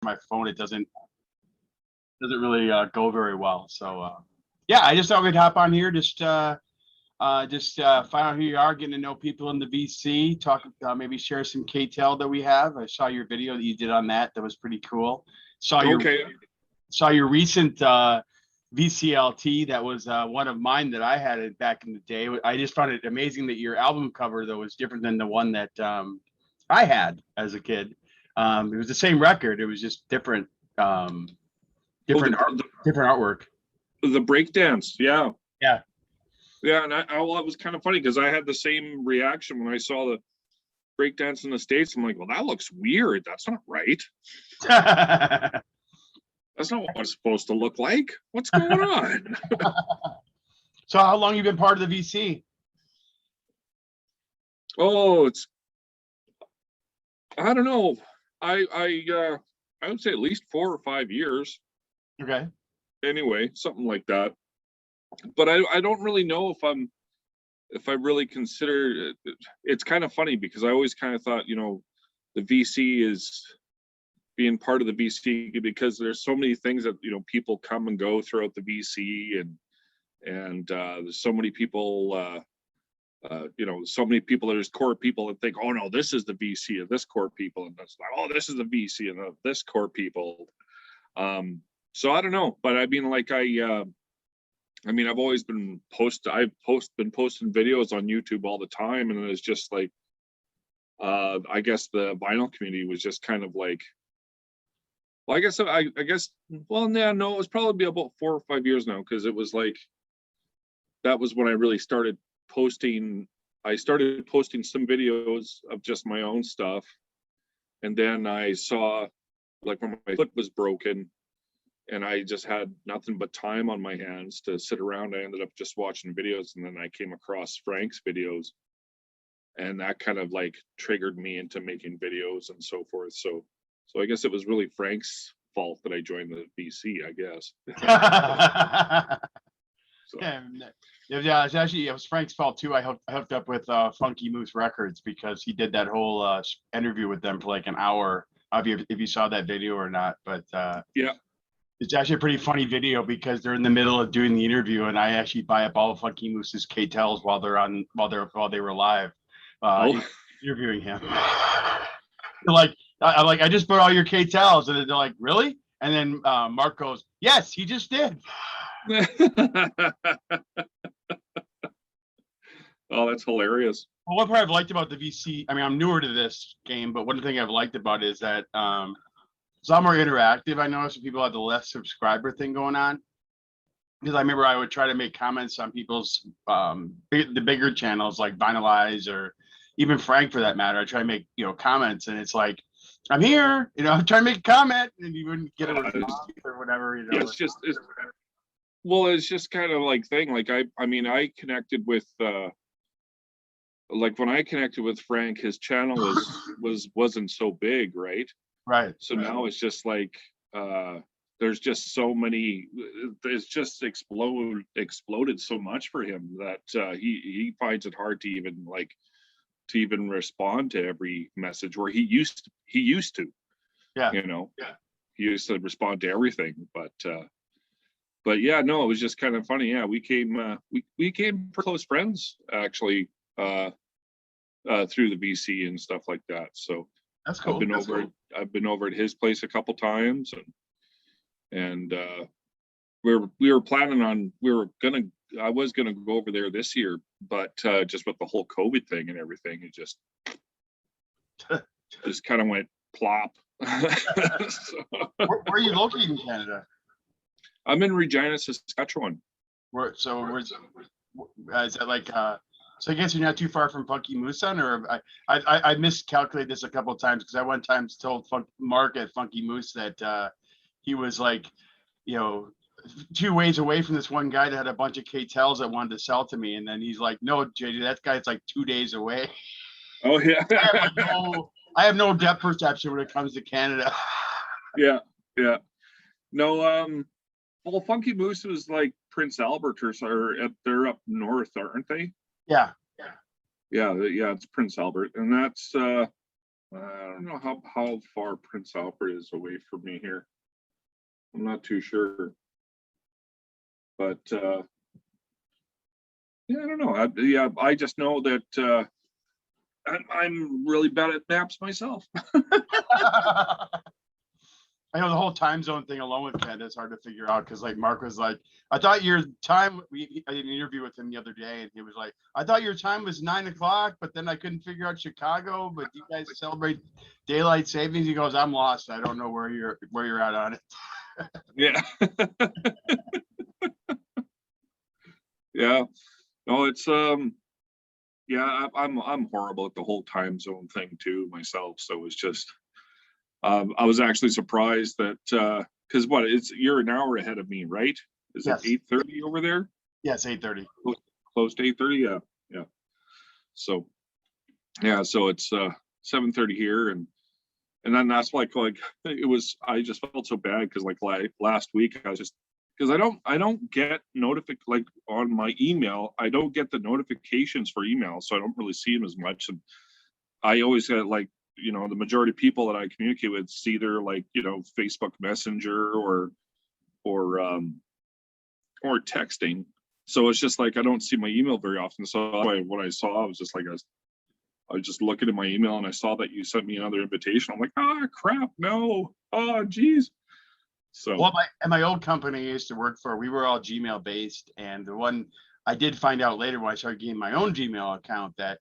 my phone, it doesn't really go very well. So yeah, I just thought we'd hop on here, just find out who you are, getting to know people in the VC, talk, maybe share some KTEL that we have. I saw your video that you did on that. That was pretty cool. Saw your recent VCLT. That was one of mine that I had back in the day. I just found it amazing that your album cover, though, was different than the one that I had as a kid. It was the same record. It was just different, different artwork. The breakdance, yeah. Yeah. Yeah, and well, it was kind of funny because I had the same reaction when I saw the breakdance in the States. I'm like, well, that looks weird. That's not right. That's not what it's supposed to look like. What's going on? So how long you been part of the VC? Oh, I don't know. I would say at least 4 or 5 years. Okay. Anyway, something like that. But I don't really know if I really consider it. It's kind of funny because I always kind of thought, you know, the VC is being part of the VC because there's so many things that, you know, people come and go throughout the VC, and there's so many people, you know, so many people. There's core people that think, oh no, this is the VC of this core people, and that's like, oh, this is the VC and this core people. So I don't know, but I mean, like I mean, I've always been been posting videos on YouTube all the time, and it's just like, I guess the vinyl community was just kind of like, well, I guess, well, yeah, no, it was probably about 4 or 5 years now, because it was like, that was when I really started posting. I started posting some videos of just my own stuff, and then I saw, like, when my foot was broken, and I just had nothing but time on my hands to sit around, I ended up just watching videos, and then I came across Frank's videos, and that kind of like triggered me into making videos and so forth. So I guess it was really Frank's fault that I joined the VC, I guess. So. Yeah, it was Frank's fault too. I hooked up with Funky Moose Records because he did that whole interview with them for like an hour. If you saw that video or not, but yeah. It's actually a pretty funny video because they're in the middle of doing the interview, and I actually buy up all of Funky Moose's KTELs while they were live interviewing him. I just bought all your KTELs, and they're like, really? And then Mark goes, yes, he just did. Oh, that's hilarious. Well, one part I've liked about the VC, I mean, I'm newer to this game, but one thing I've liked about it is that it's a lot more interactive. I noticed people have the less subscriber thing going on, because I remember I would try to make comments on people's the bigger channels like Vinylize or even Frank for that matter. I try to make, you know, comments, and it's like, I'm here, you know, I'm trying to make a comment, and you wouldn't get a response or whatever, you know. Yeah, it's just kind of like thing. Like I mean, I connected with like when I connected with Frank, his channel wasn't so big, right? Right. So now it's just like there's just so many. It's just exploded so much for him that he finds it hard to even respond to every message, where he used to. Yeah. You know. Yeah. He used to respond to everything, but yeah, no, it was just kind of funny. Yeah, we became close friends actually through the VC and stuff like that. So that's cool. I've been over at his place a couple times, and we were planning on, I was gonna go over there this year, but just with the whole COVID thing and everything, it just kind of went plop. So, where are you located in Canada? I'm in Regina, Saskatchewan. Is that like so I guess you're not too far from Funky Moose then, or I miscalculated this a couple of times, because I one time told Mark at Funky Moose that he was like, you know, 2 ways away from this one guy that had a bunch of KTELs that wanted to sell to me, and then he's like, no, JD, that guy's like 2 days away. Oh yeah. I have no depth perception when it comes to Canada. Yeah. No, well, Funky Moose was like Prince Albert, or they're up north, aren't they? Yeah. Yeah, it's Prince Albert, and that's I don't know how far Prince Albert is away from me here. I'm not too sure, but yeah, I don't know. I just know that I'm really bad at maps myself. I know the whole time zone thing alone with Ken is hard to figure out because like Mark was like, I thought your time. I did an interview with him the other day, and he was like, I thought your time was 9 o'clock, but then I couldn't figure out Chicago. But you guys celebrate daylight savings. He goes, I'm lost. I don't know where you're at on it. Yeah. Yeah. No, it's yeah, I'm horrible at the whole time zone thing too myself. So it's just I was actually surprised that because you're an hour ahead of me, right? Is it Yes. 8:30 over there? Yes, 8:30. Close to 8:30, yeah. Yeah. So yeah, so it's 7:30 here, and then that's like it was, I just felt so bad because like last week I was just, because I don't get like on my email, I don't get the notifications for email, so I don't really see them as much. And I always get like, the majority of people that I communicate with, it's either like, Facebook Messenger or texting. So it's just like I don't see my email very often. So what I saw, I was just like, I was just looking at my email and I saw that you sent me another invitation. I'm like, crap, no. Oh, geez. So Well, my old company I used to work for, we were all Gmail based, and the one I did find out later when I started getting my own Gmail account that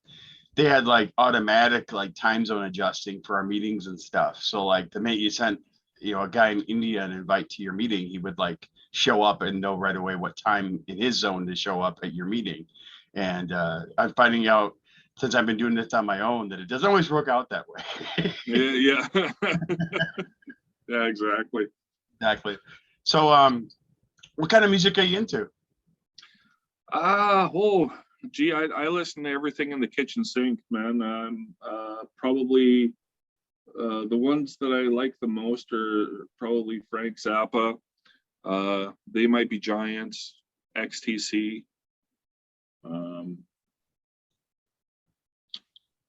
they had like automatic like time zone adjusting for our meetings and stuff. So like the minute you sent a guy in India an invite to your meeting, he would like show up and know right away what time in his zone to show up at your meeting. And I'm finding out since I've been doing this on my own that it doesn't always work out that way. yeah. Yeah, exactly. Exactly. So what kind of music are you into? Gee, I listen to everything in the kitchen sink, man. Probably the ones that I like the most are probably Frank Zappa. They Might Be Giants, XTC.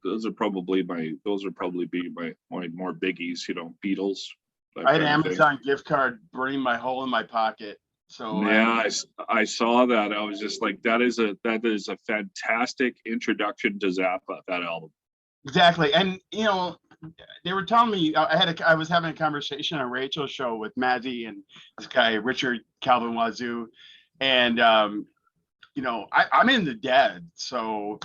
Those are probably be my more biggies, Beatles. I had an Amazon gift card burning my hole in my pocket. So yeah, I saw that. I was just like, that is a fantastic introduction to Zappa, that album. Exactly. And they were telling me I was having a conversation on Rachel's show with Mazzy and this guy Richard Calvin Wazoo, and I'm in the Dead, so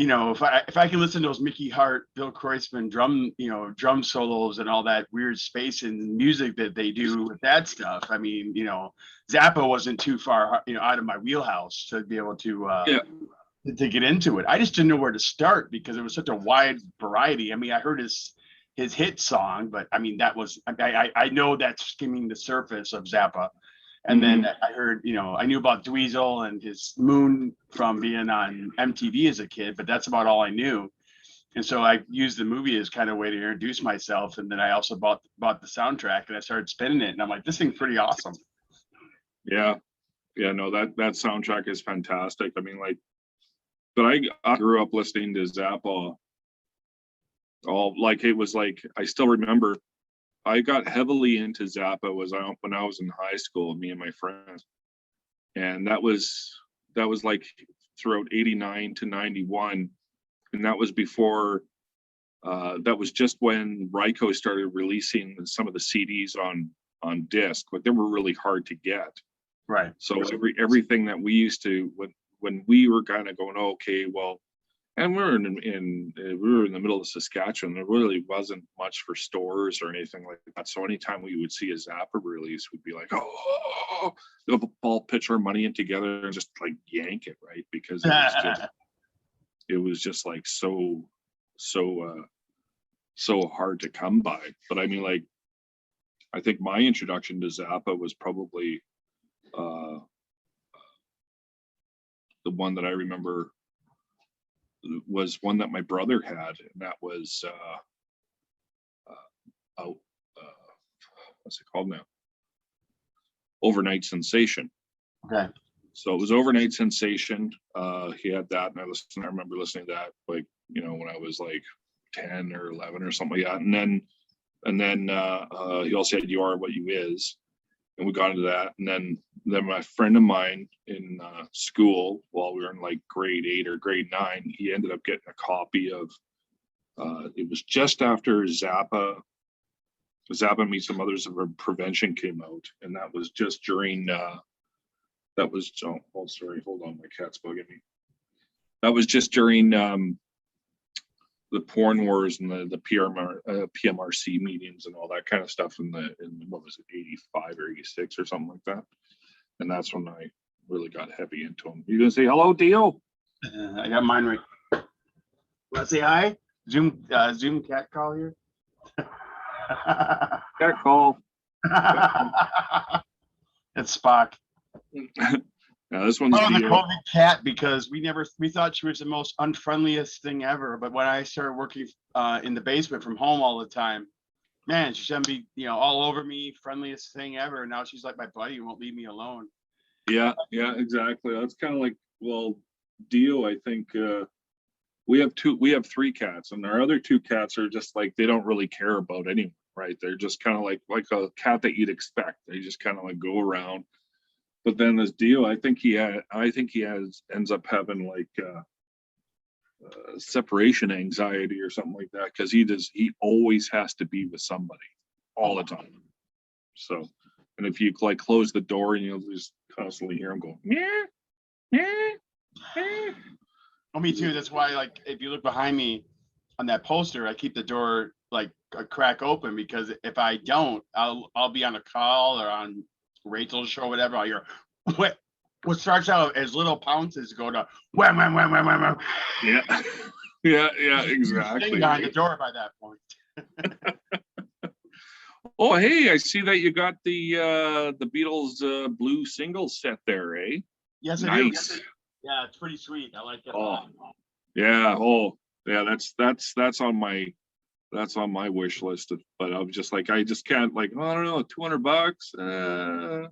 if I can listen to those Mickey Hart, Bill Kreutzmann drum solos and all that weird space and music that they do with that stuff, I mean, Zappa wasn't too far out of my wheelhouse to be able to get into it. I just didn't know where to start because it was such a wide variety. I mean, I heard his hit song, but I mean I know that's skimming the surface of Zappa. And then I heard, I knew about Dweezil and his Moon from being on MTV as a kid, but that's about all I knew. And so I used the movie as kind of a way to introduce myself. And then I also bought the soundtrack and I started spinning it. And I'm like, this thing's pretty awesome. Yeah. Yeah, no, that soundtrack is fantastic. I mean, like, but I grew up listening to Zappa. It was like, I still remember I got heavily into Zappa when I was in high school, me and my friends. And that was like throughout 89 to 91. And that was before, that was just when Ryko started releasing some of the CDs on disc, but they were really hard to get. Right. So everything that we used to, when we were kind of going, okay, well, and we were in the middle of Saskatchewan. There really wasn't much for stores or anything like that. So anytime we would see a Zappa release, we'd be like, oh, they'll all pitch our money in together and just like yank it, right? Because it was just like so hard to come by. But I mean, like, I think my introduction to Zappa was probably the one that I remember was one that my brother had, and that was what's it called now? Overnight Sensation. Okay. So it was Overnight Sensation. He had that, and I remember listening to that, like, when I was like 10 or 11 or something like that. And then he also said, "You are what you is." And we got into that. And then my friend of mine in school, while we were in like grade 8 or grade 9, he ended up getting a copy of, it was just after Zappa Meets the Mothers of Prevention came out. And that was just during, sorry, hold on, my cat's bugging me. That was just during the porn wars and the PMRC meetings and all that kind of stuff in what was it, 85 or 86 or something like that. And that's when I really got heavy into them. You gonna say hello, Dio? I got mine right. Want to say hi? Zoom cat call here. Cat call. It's Spock. Now this one's the Dio. COVID cat, because we thought she was the most unfriendliest thing ever. But when I started working in the basement from home all the time, man, she's gonna be, all over me, friendliest thing ever. Now she's like my buddy who won't leave me alone. Yeah, exactly. That's kind of like, well, Dio, I think we have 3 cats, and our other 2 cats are just like, they don't really care about anyone, right? They're just kind of like a cat that you'd expect. They just kind of like go around. But then this Dio, I think he ends up having like separation anxiety or something like that, because he always has to be with somebody all the time. So, and if you like close the door, and you'll just constantly hear him go, meow, meow, meow. Oh, me too. That's why, like, if you look behind me on that poster, I keep the door like a crack open, because if I don't, I'll be on a call or on Rachel's show, whatever. I'll hear what starts out as little pounces go to wham, wham, wham, wham, wham, wham. Yeah, exactly. Behind the door by that point. Oh, hey, I see that you got the Beatles blue single set there, eh? Yes, nice. Yeah, it's pretty sweet. I like it. Yeah. Oh, yeah. That's on my wish list. But I'm just like, I just can't, like, I don't know, $200.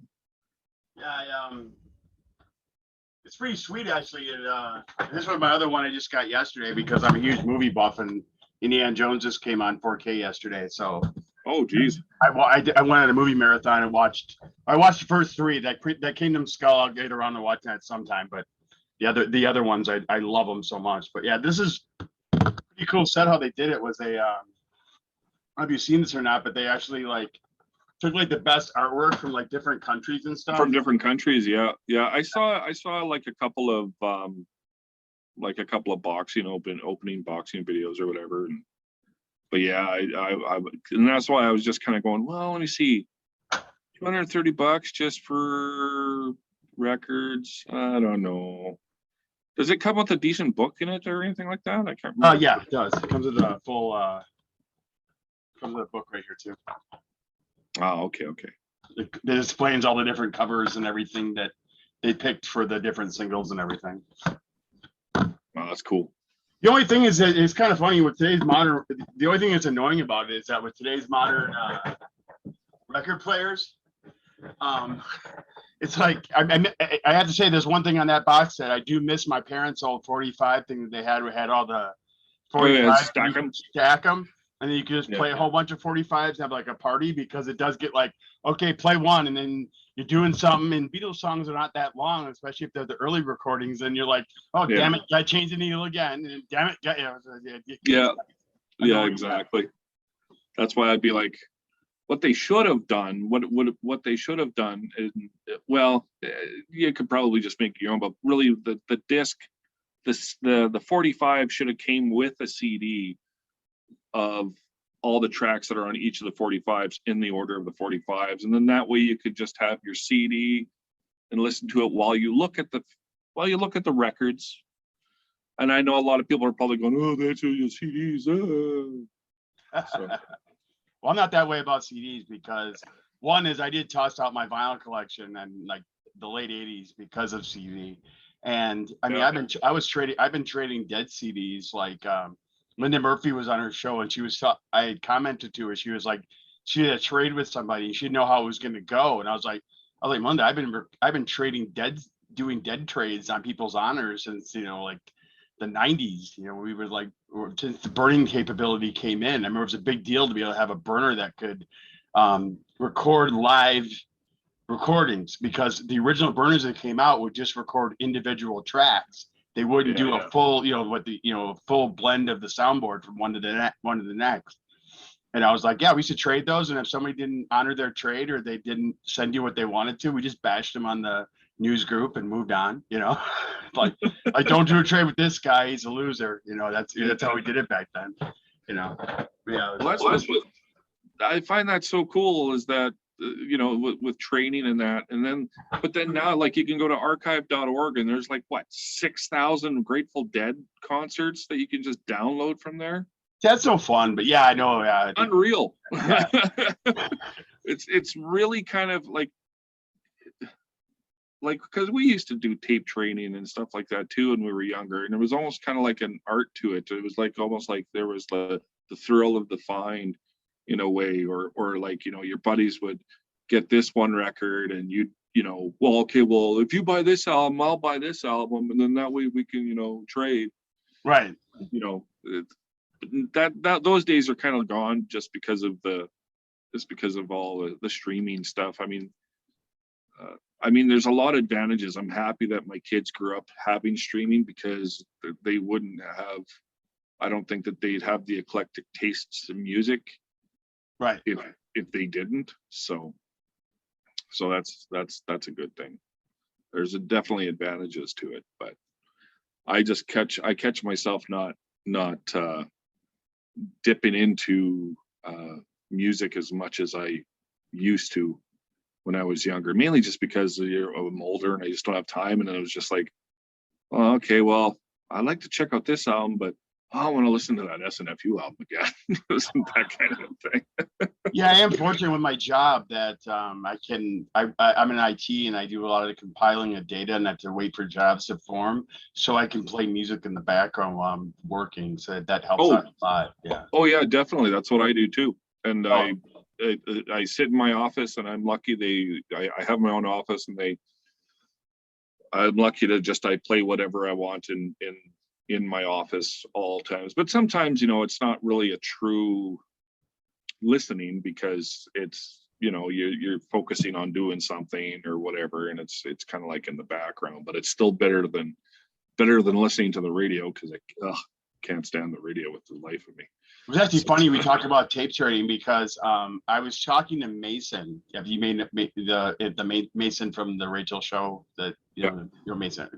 Yeah, it's pretty sweet actually. This was my other one I just got yesterday, because I'm a huge movie buff, and Indiana Jones just came on 4K yesterday. So, oh geez, I went on a movie marathon and I watched the first 3. That Kingdom Skull, I'll get around to watching that sometime. But the other ones, I love them so much. But yeah, this is pretty cool set. How they did it was I don't know if you've seen this or not, but they actually like took like the best artwork from like different countries and stuff. From different countries, yeah. I saw like a couple of boxing opening boxing videos or whatever. But yeah, I and that's why I was just kind of going, well, let me see, $230 just for records. I don't know. Does it come with a decent book in it or anything like that? I can't remember. Yeah, it does. It comes with a full comes with a book right here too. Oh, okay. It explains all the different covers and everything that they picked for the different singles and everything. Oh, that's cool. The only thing is that it's kind of funny with today's modern. The only thing that's annoying about it is that with today's modern record players, it's like I have to say there's one thing on that box set I do miss. My parents' old 45 thing that they had all the 45 stack them, and then you can just play a whole bunch of 45s and have like a party, because it does get like, okay, play one, and then you're doing something, and Beatles songs are not that long, especially if they're the early recordings, and you're like, oh, damn it, gotta change the needle again, and damn it, yeah, exactly. That's why I'd be like, what they should have done, what they should have done is, well, you could probably just make your own, but really the disc, the 45 should have came with a CD of all the tracks that are on each of the 45s in the order of the 45s, and then that way you could just have your CD and listen to it while you look at the records. And I know a lot of people are probably going, oh, that's your CDs. So. Well, I'm not that way about CDs, because one is I did toss out my vinyl collection and like the late 80s because of CD. And I mean, I've been trading dead CDs. Like Linda Murphy was on her show, and I had commented to her. She was like, she had a trade with somebody, and she didn't know how it was going to go. And I was like, Linda, I've been doing dead trades on people's honors since, like the 90s. We would like since the burning capability came in. I remember it was a big deal to be able to have a burner that could record live recordings, because the original burners that came out would just record individual tracks. They wouldn't do a full, full blend of the soundboard from one to the next. And I was like, yeah, we should trade those. And if somebody didn't honor their trade, or they didn't send you what they wanted to, we just bashed them on the news group and moved on. Like don't do a trade with this guy, he's a loser. That's how we did it back then. Yeah. Well, that's what I find that so cool, is that with training and that, but then now, like, you can go to archive.org and there's like 6,000 Grateful Dead concerts that you can just download from there. That's so fun. But yeah, I know. Unreal. Yeah. It's really kind of like because we used to do tape training and stuff like that too when we were younger, and it was almost kind of like an art to it. It was like almost like there was the thrill of the find, in a way, or like, your buddies would get this one record and well, if you buy this album, I'll buy this album, and then that way we can trade. Right. That those days are kind of gone, just because of all the streaming stuff. I mean, there's a lot of advantages. I'm happy that my kids grew up having streaming, because they wouldn't have, I don't think that they'd have the eclectic tastes in music, right, if they didn't. So that's a good thing. There's definitely advantages to it, but I catch myself not dipping into music as much as I used to when I was younger, mainly just because I'm older and I just don't have time. And then it was just like, oh, okay, well, I'd like to check out this album, but I want to listen to that SNFU album again. That kind of thing. Yeah, I am fortunate with my job that I'm in IT, and I do a lot of the compiling of data, and I have to wait for jobs to form so I can play music in the background while I'm working. So that helps out a lot. Yeah. Oh yeah, definitely. That's what I do too. And I sit in my office, and I'm lucky I have my own office, and I'm lucky to I play whatever I want in my office all times. But sometimes, it's not really a true listening, because it's, you're focusing on doing something or whatever, and it's kind of like in the background, but it's still better than listening to the radio, because I can't stand the radio with the life of me. It was actually funny we talked about tape trading, because I was talking to Mason. Have you made the Mason from the Rachel show? That your Mason,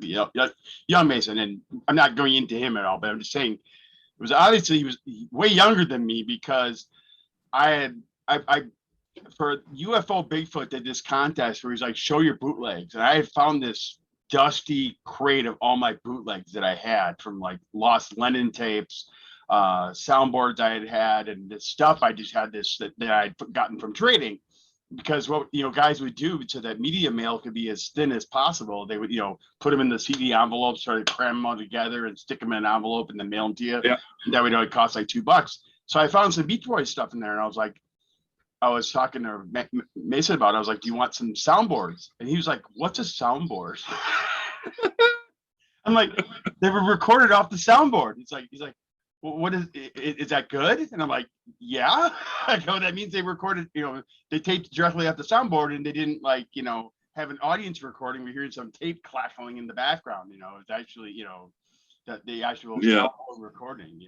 young Mason, and I'm not going into him at all, but I'm just saying it was obviously he was way younger than me, because I for UFO Bigfoot did this contest where he's like, show your bootlegs, and I had found this dusty crate of all my bootlegs that I had from like Lost Lennon tapes, soundboards I had, and this stuff I just had that I'd gotten from trading. Because what guys would do so that media mail could be as thin as possible, they would put them in the CD envelopes, try to cram them all together and stick them in an envelope and then mail them to you. Yeah. And that would only cost like $2. So I found some Beach Boys stuff in there, and I was talking to Mason about it. I was like, do you want some soundboards? And he was like, what's a soundboard? I'm like, they were recorded off the soundboard. He's like, well, what is that good? And I'm like, yeah. I go, that means they recorded, they taped directly off the soundboard, and they didn't have an audience recording. We're hearing some tape clacking in the background. It's actually, that the actual soundboard recording,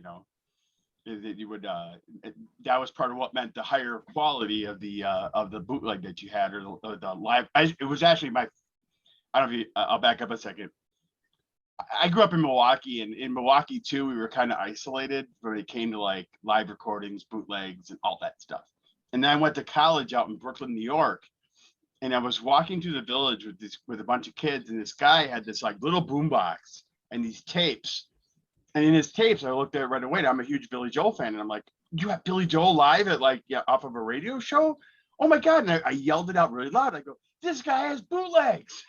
you would that was part of what meant the higher quality of the bootleg that you had, or the live. It was actually I don't know if I'll back up a second. I grew up in Milwaukee, and in Milwaukee too, we were kind of isolated when it came to like live recordings, bootlegs, and all that stuff. And then I went to college out in Brooklyn, New York, and I was walking through the village with a bunch of kids, and this guy had this like little boombox and these tapes. And in his tapes, I looked at it right away. And I'm a huge Billy Joel fan, and I'm like, "You have Billy Joel live at off of a radio show? Oh my god!" And I yelled it out really loud. I go, "This guy has bootlegs!"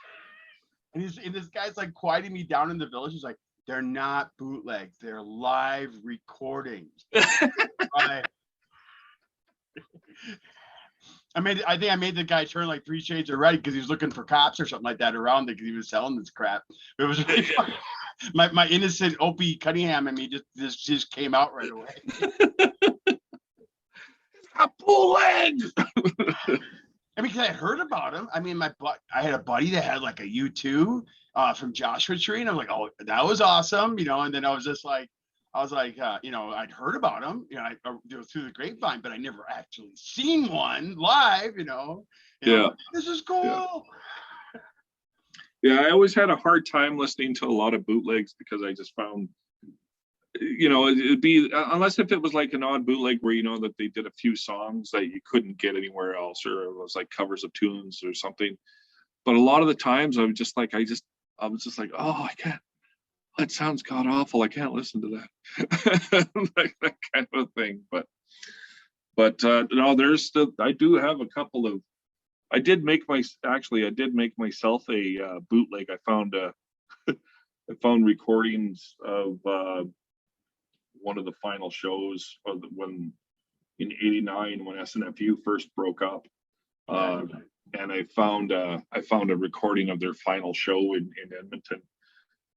And this guy's like quieting me down in the village. He's like, "They're not bootlegs. They're live recordings." I think I made the guy turn like 3 shades of red, because he was looking for cops or something like that around it, because he was selling this crap. It was really funny. my innocent Opie Cunningham and me just came out right away. A bootleg. I mean, because I heard about him. I mean, I had a buddy that had like a U2 from Joshua Tree, and I'm like, oh, that was awesome, you know. And then I was like, you know, I'd heard about him, you know, through the grapevine, but I never actually seen one live, you know. Yeah, This is cool. Yeah, I always had a hard time listening to a lot of bootlegs because I just found, you know, it'd be, unless if it was like an odd bootleg where, you know, that they did a few songs that you couldn't get anywhere else, or it was like covers of tunes or something. But a lot of the times I was just like, oh, I can't, that sounds god awful. I can't listen to that. Like that kind of thing. But no, I do have a couple of, I did make myself a bootleg. I found I found recordings of one of the final shows of when in '89 when SNFU first broke up, and I found a recording of their final show in Edmonton,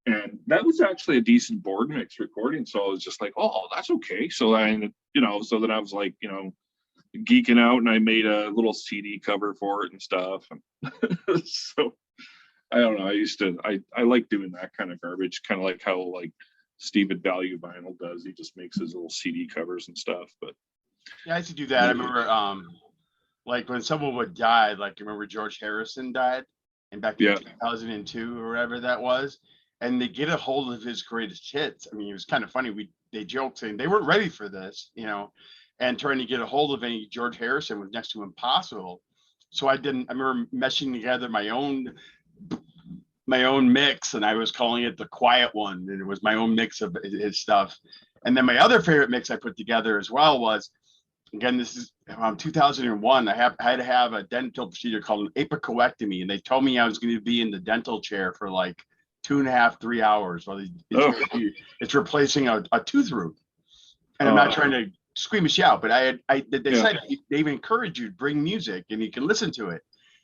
and that was actually a decent board mix recording. So I was just like, oh, that's okay. So then I was like, you know, geeking out, and I made a little CD cover for it and stuff. And so I don't know. I like doing that kind of garbage, kind of like how like Steve at Value Vinyl does. He just makes his little CD covers and stuff. But yeah, I used to do that. I remember like when someone would die, like remember George Harrison died and back in 2002 or whatever that was, and they get a hold of his greatest hits. I mean, it was kind of funny. They joked saying they weren't ready for this, you know, and trying to get a hold of any George Harrison was next to impossible. So I remember meshing together my own mix, and I was calling it the quiet one, and it was my own mix of his stuff. And then my other favorite mix I put together as well was, again, this is around 2001. I had to have a dental procedure called an apicoectomy, and they told me I was going to be in the dental chair for like 2.5, 3 hours while it's replacing a tooth root. And I'm not trying to squeamish you out, but they said they even encourage you to bring music and you can listen to it.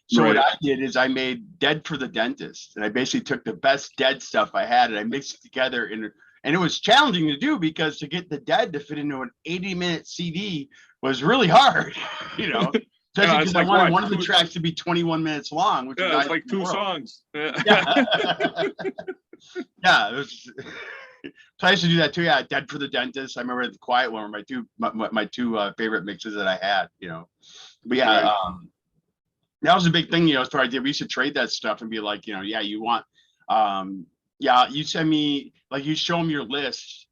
So what I did is I made Dead for the Dentist, and I basically took the best Dead stuff I had and I mixed it together. And it was challenging to do because to get the Dead to fit into an 80-minute CD was really hard, you know. Especially because I wanted one of the tracks to be 21 minutes long, which is like 2 songs. Yeah. It was. So I used to do that too. Yeah, Dead for the Dentist. I remember the Quiet One were my two favorite mixes that I had, you know. But yeah, that was a big thing, you know, as far as we used to trade that stuff and be like, you know, yeah, you want, you send me, like, you show them your list.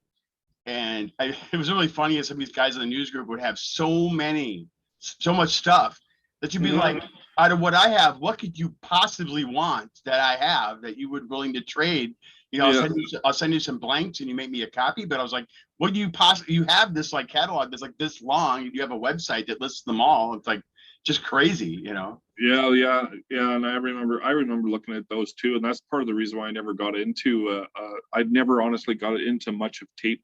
And it was really funny as some of these guys in the news group would have so much stuff that you'd be like, out of what I have, what could you possibly want that I have that you would willing to trade? You know, I'll send you some blanks and you make me a copy. But I was like, what do you possibly, you have this like catalog that's like this long. You have a website that lists them all. It's like just crazy, you know? Yeah. And I remember looking at those too. And that's part of the reason why I never got into, I'd never honestly got into much of tape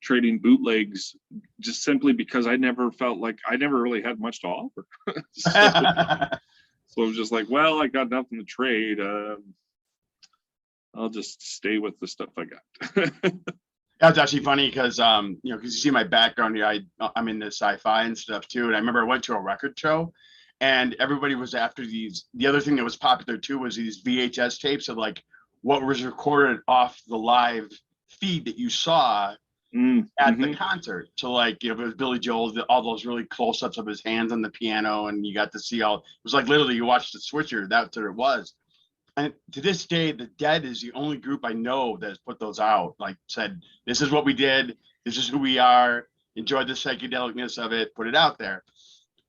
trading bootlegs, just simply because I never felt like I never really had much to offer. So I was just like, well, I got nothing to trade. I'll just stay with the stuff I got. That's actually funny because, you know, because you see my background here, I'm into sci-fi and stuff too. And I remember I went to a record show and everybody was after these. The other thing that was popular too was these VHS tapes of like what was recorded off the live feed that you saw at the concert. So like, you know, if it was Billy Joel, all those really close-ups of his hands on the piano, and you got to see it was like literally you watched the switcher, that's what it was. And to this day, the Dead is the only group I know that has put those out, like said, this is what we did, this is who we are, enjoy the psychedelicness of it, put it out there.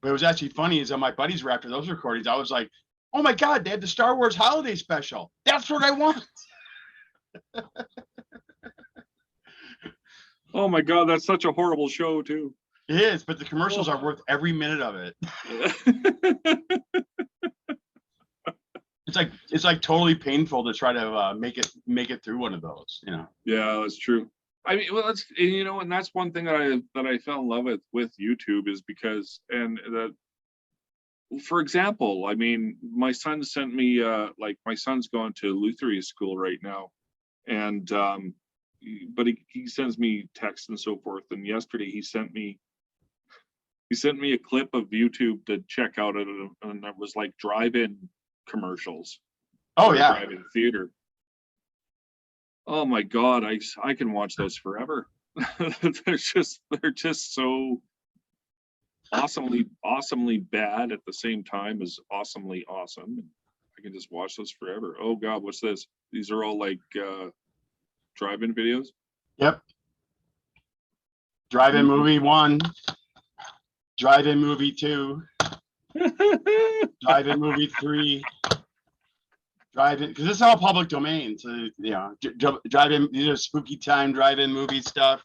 But it was actually funny is that my buddies were after those recordings, I was like, oh my God, they had the Star Wars holiday special. That's what I want. Oh my God, that's such a horrible show too. It is, but the commercials are worth every minute of it. It's like totally painful to try to make it through one of those, you know. Yeah, that's true. I mean, well, that's, you know, and that's one thing that I fell in love with YouTube is because, and that, for example, I mean, my son sent me like my son's going to Lutheran school right now, And but he sends me texts and so forth. And yesterday he sent me a clip of YouTube to check out, and it was like drive-in commercials. Oh yeah. Drive-in theater. Oh my God, I can watch those forever. they're just so awesomely bad at the same time as awesomely awesome. I can just watch those forever. Oh God, what's this? These are all like drive-in videos. Yep. Drive-in movie 1, drive-in movie 2, drive-in movie 3, drive-in, because this is all public domain. So drive-in, these are spooky time drive-in movie stuff.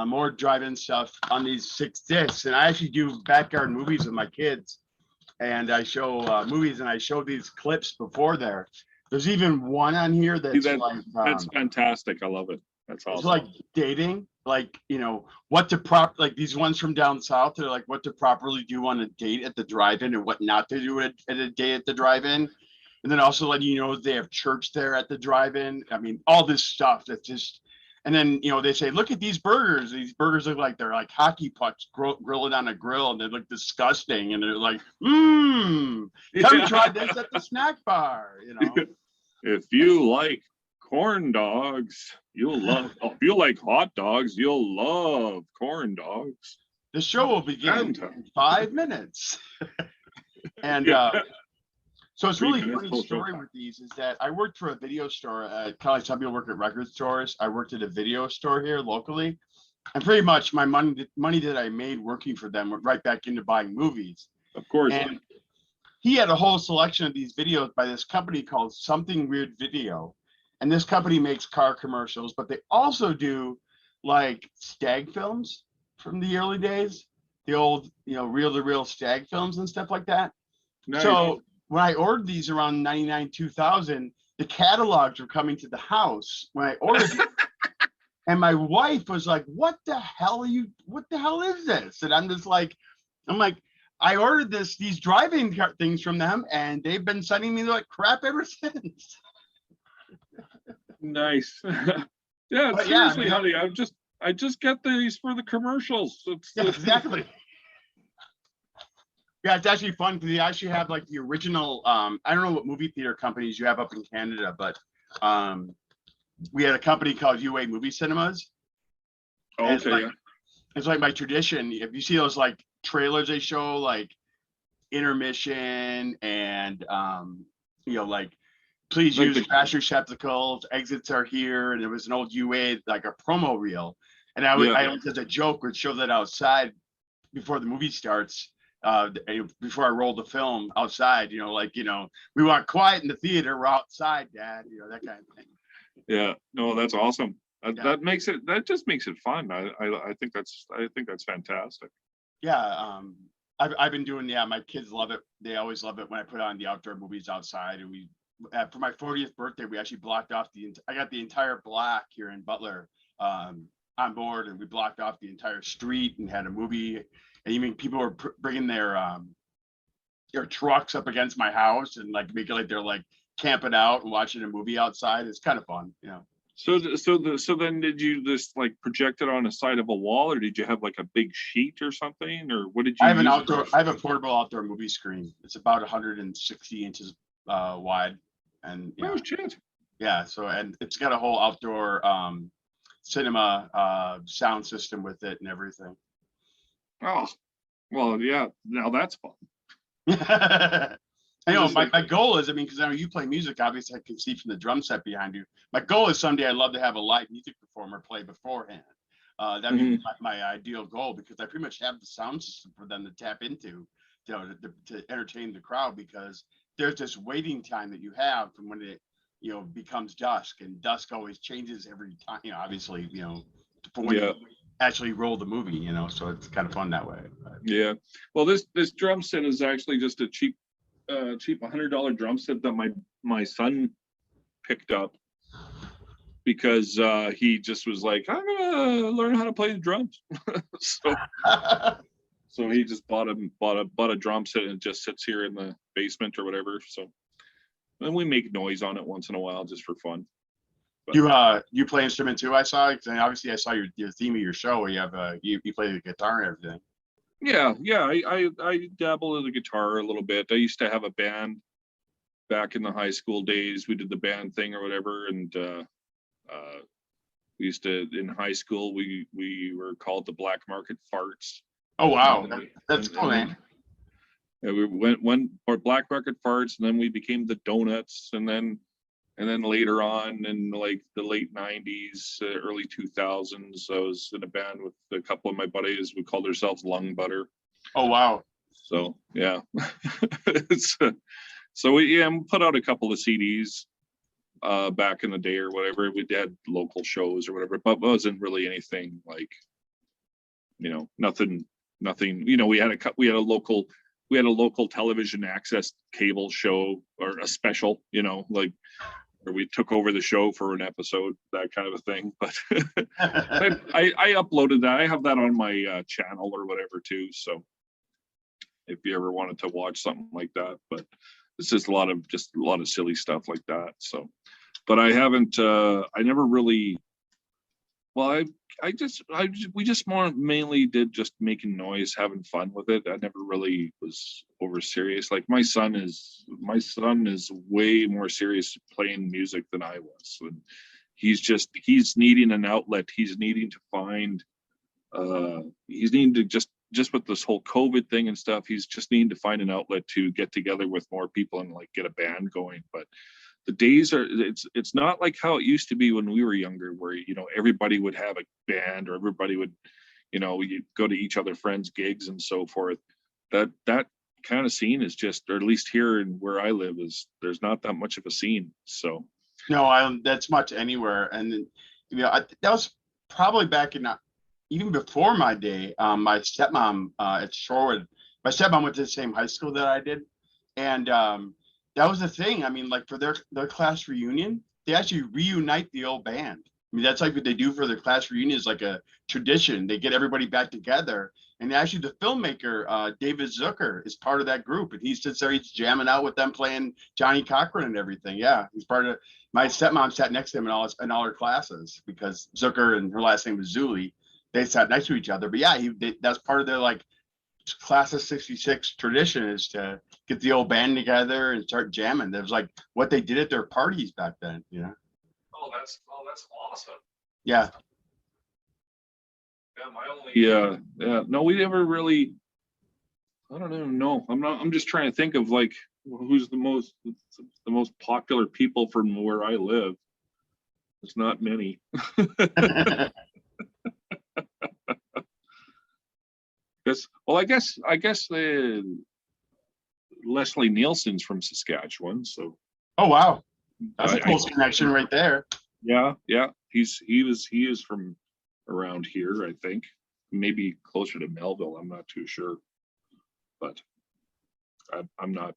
More drive-in stuff on these 6 discs, and I actually do backyard movies with my kids, and I show movies, and I show these clips before there. There's even one on here that's that's fantastic. I love it. That's awesome. It's like dating, like what to like these ones from down south. They're like what to properly do on a date at the drive-in and what not to do at a date at the drive-in, and then also letting you know they have church there at the drive-in. I mean, all this stuff that's just. And then, they say, look at these burgers. These burgers look like they're like hockey pucks grilled on a grill, and they look disgusting. And they're like, come try this at the snack bar, If you like corn dogs, you'll love. If you like hot dogs, you'll love corn dogs. The show will begin in 5 minutes. And so it's really funny story with these is that I worked for a video store. Kind of like some people work at record stores. I worked at a video store here locally, and pretty much my money that I made working for them went right back into buying movies. Of course. And he had a whole selection of these videos by this company called Something Weird Video, and this company makes car commercials, but they also do like stag films from the early days, the old reel-to-reel stag films and stuff like that. Nice. So when I ordered these around 99, 2000, the catalogs were coming to the house when I ordered it. And my wife was like, what the hell is this? And I'm like, I ordered these driving things from them, and they've been sending me like crap ever since. Nice. Yeah, but seriously, honey, I just get these for the commercials. Exactly. Yeah, it's actually fun because they actually have like the original. I don't know what movie theater companies you have up in Canada, but we had a company called UA Movie Cinemas. Okay. It's like my tradition. If you see those like trailers they show, like intermission and like please use crash receptacles, exits are here, and there was an old UA like a promo reel, and I always as a joke would show that outside before the movie starts. Before I roll the film outside, we want quiet in the theater. We're outside, Dad. That kind of thing. Yeah, no, that's awesome. That just makes it fun. I think that's fantastic. Yeah, I've been doing. Yeah, my kids love it. They always love it when I put on the outdoor movies outside. And we, for my 40th birthday, we actually blocked off I got the entire block here in Butler on board, and we blocked off the entire street and had a movie. And even people were bringing their trucks up against my house and like making like they're like camping out and watching a movie outside. It's kind of fun, So then did you just like project it on the side of a wall, or did you have like a big sheet or something, or what did you? I have a portable outdoor movie screen. It's about 160 inches wide, and oh shit. Yeah, so and it's got a whole outdoor cinema sound system with it and everything. Oh, well, yeah. Now that's fun. I know my goal is, because I know you play music. Obviously, I can see from the drum set behind you. My goal is someday I'd love to have a live music performer play beforehand. That'd be my ideal goal, because I pretty much have the sound system for them to tap into, to entertain the crowd, because there's this waiting time that you have from when it becomes dusk, and dusk always changes every time. Obviously, for when you actually roll the movie, so it's kind of fun that way. Yeah. Well, this drum set is actually just a cheap $100 drum set that my son picked up because he just was like, I'm gonna learn how to play the drums. So he just bought a drum set, and it just sits here in the basement or whatever. So and we make noise on it once in a while just for fun. You play instrument too? I saw, and obviously I saw your theme of your show where you have you play the guitar and everything. Yeah. I dabble in the guitar a little bit. I used to have a band back in the high school days. We did the band thing or whatever, and we used to, in high school, we were called the Black Market Farts. Oh wow, And that's cool, man. Yeah, we went for Black Market Farts, and then we became the Donuts, and then later on in like the late 90s, early 2000s, I was in a band with a couple of my buddies. We called ourselves Lung Butter. Oh wow. So yeah. So we put out a couple of CDs back in the day or whatever. We did local shows or whatever, but it wasn't really anything like, nothing. We had a local television access cable show, or a special, like, where we took over the show for an episode, that kind of a thing. But I uploaded that. I have that on my channel or whatever too. So if you ever wanted to watch something like that, but it's just a lot of silly stuff like that. So, but I haven't, I never really, well, we just more mainly did just making noise, having fun with it. I never really was over serious. Like my son is way more serious playing music than I was. And he's needing an outlet. He's needing to find, he's needing to just with this whole COVID thing and stuff, he's just needing to find an outlet to get together with more people and like get a band going. But the days it's not like how it used to be when we were younger, where everybody would have a band, or everybody would you'd go to each other friends' gigs and so forth. That kind of scene is just, or at least here in where I live, there's not that much of a scene. So No, that's much anywhere. And that was probably back in even before my day. My stepmom at Shorewood, my stepmom went to the same high school that I did, and that was the thing. I mean, like for their class reunion, they actually reunite the old band. I mean, that's like what they do for their class reunion, is like a tradition. They get everybody back together. And actually, the filmmaker, David Zucker, is part of that group. And he sits there, he's jamming out with them, playing Johnny Cochran and everything. Yeah, he's part of. My stepmom sat next to him in all her classes, because Zucker, and her last name was Zuli. They sat next to each other. But yeah, that's part of their like class of '66 tradition, is to get the old band together and start jamming. That was like what they did at their parties back then. Oh, that's awesome. Yeah. Yeah, my only no, we never really, I don't even know. I'm just trying to think of like who's the most popular people from where I live. There's not many. Well, I guess Leslie Nielsen's from Saskatchewan, so. Oh wow, that's a close connection right there. Yeah, he is from around here, I think. Maybe closer to Melville. I'm not too sure, but I'm not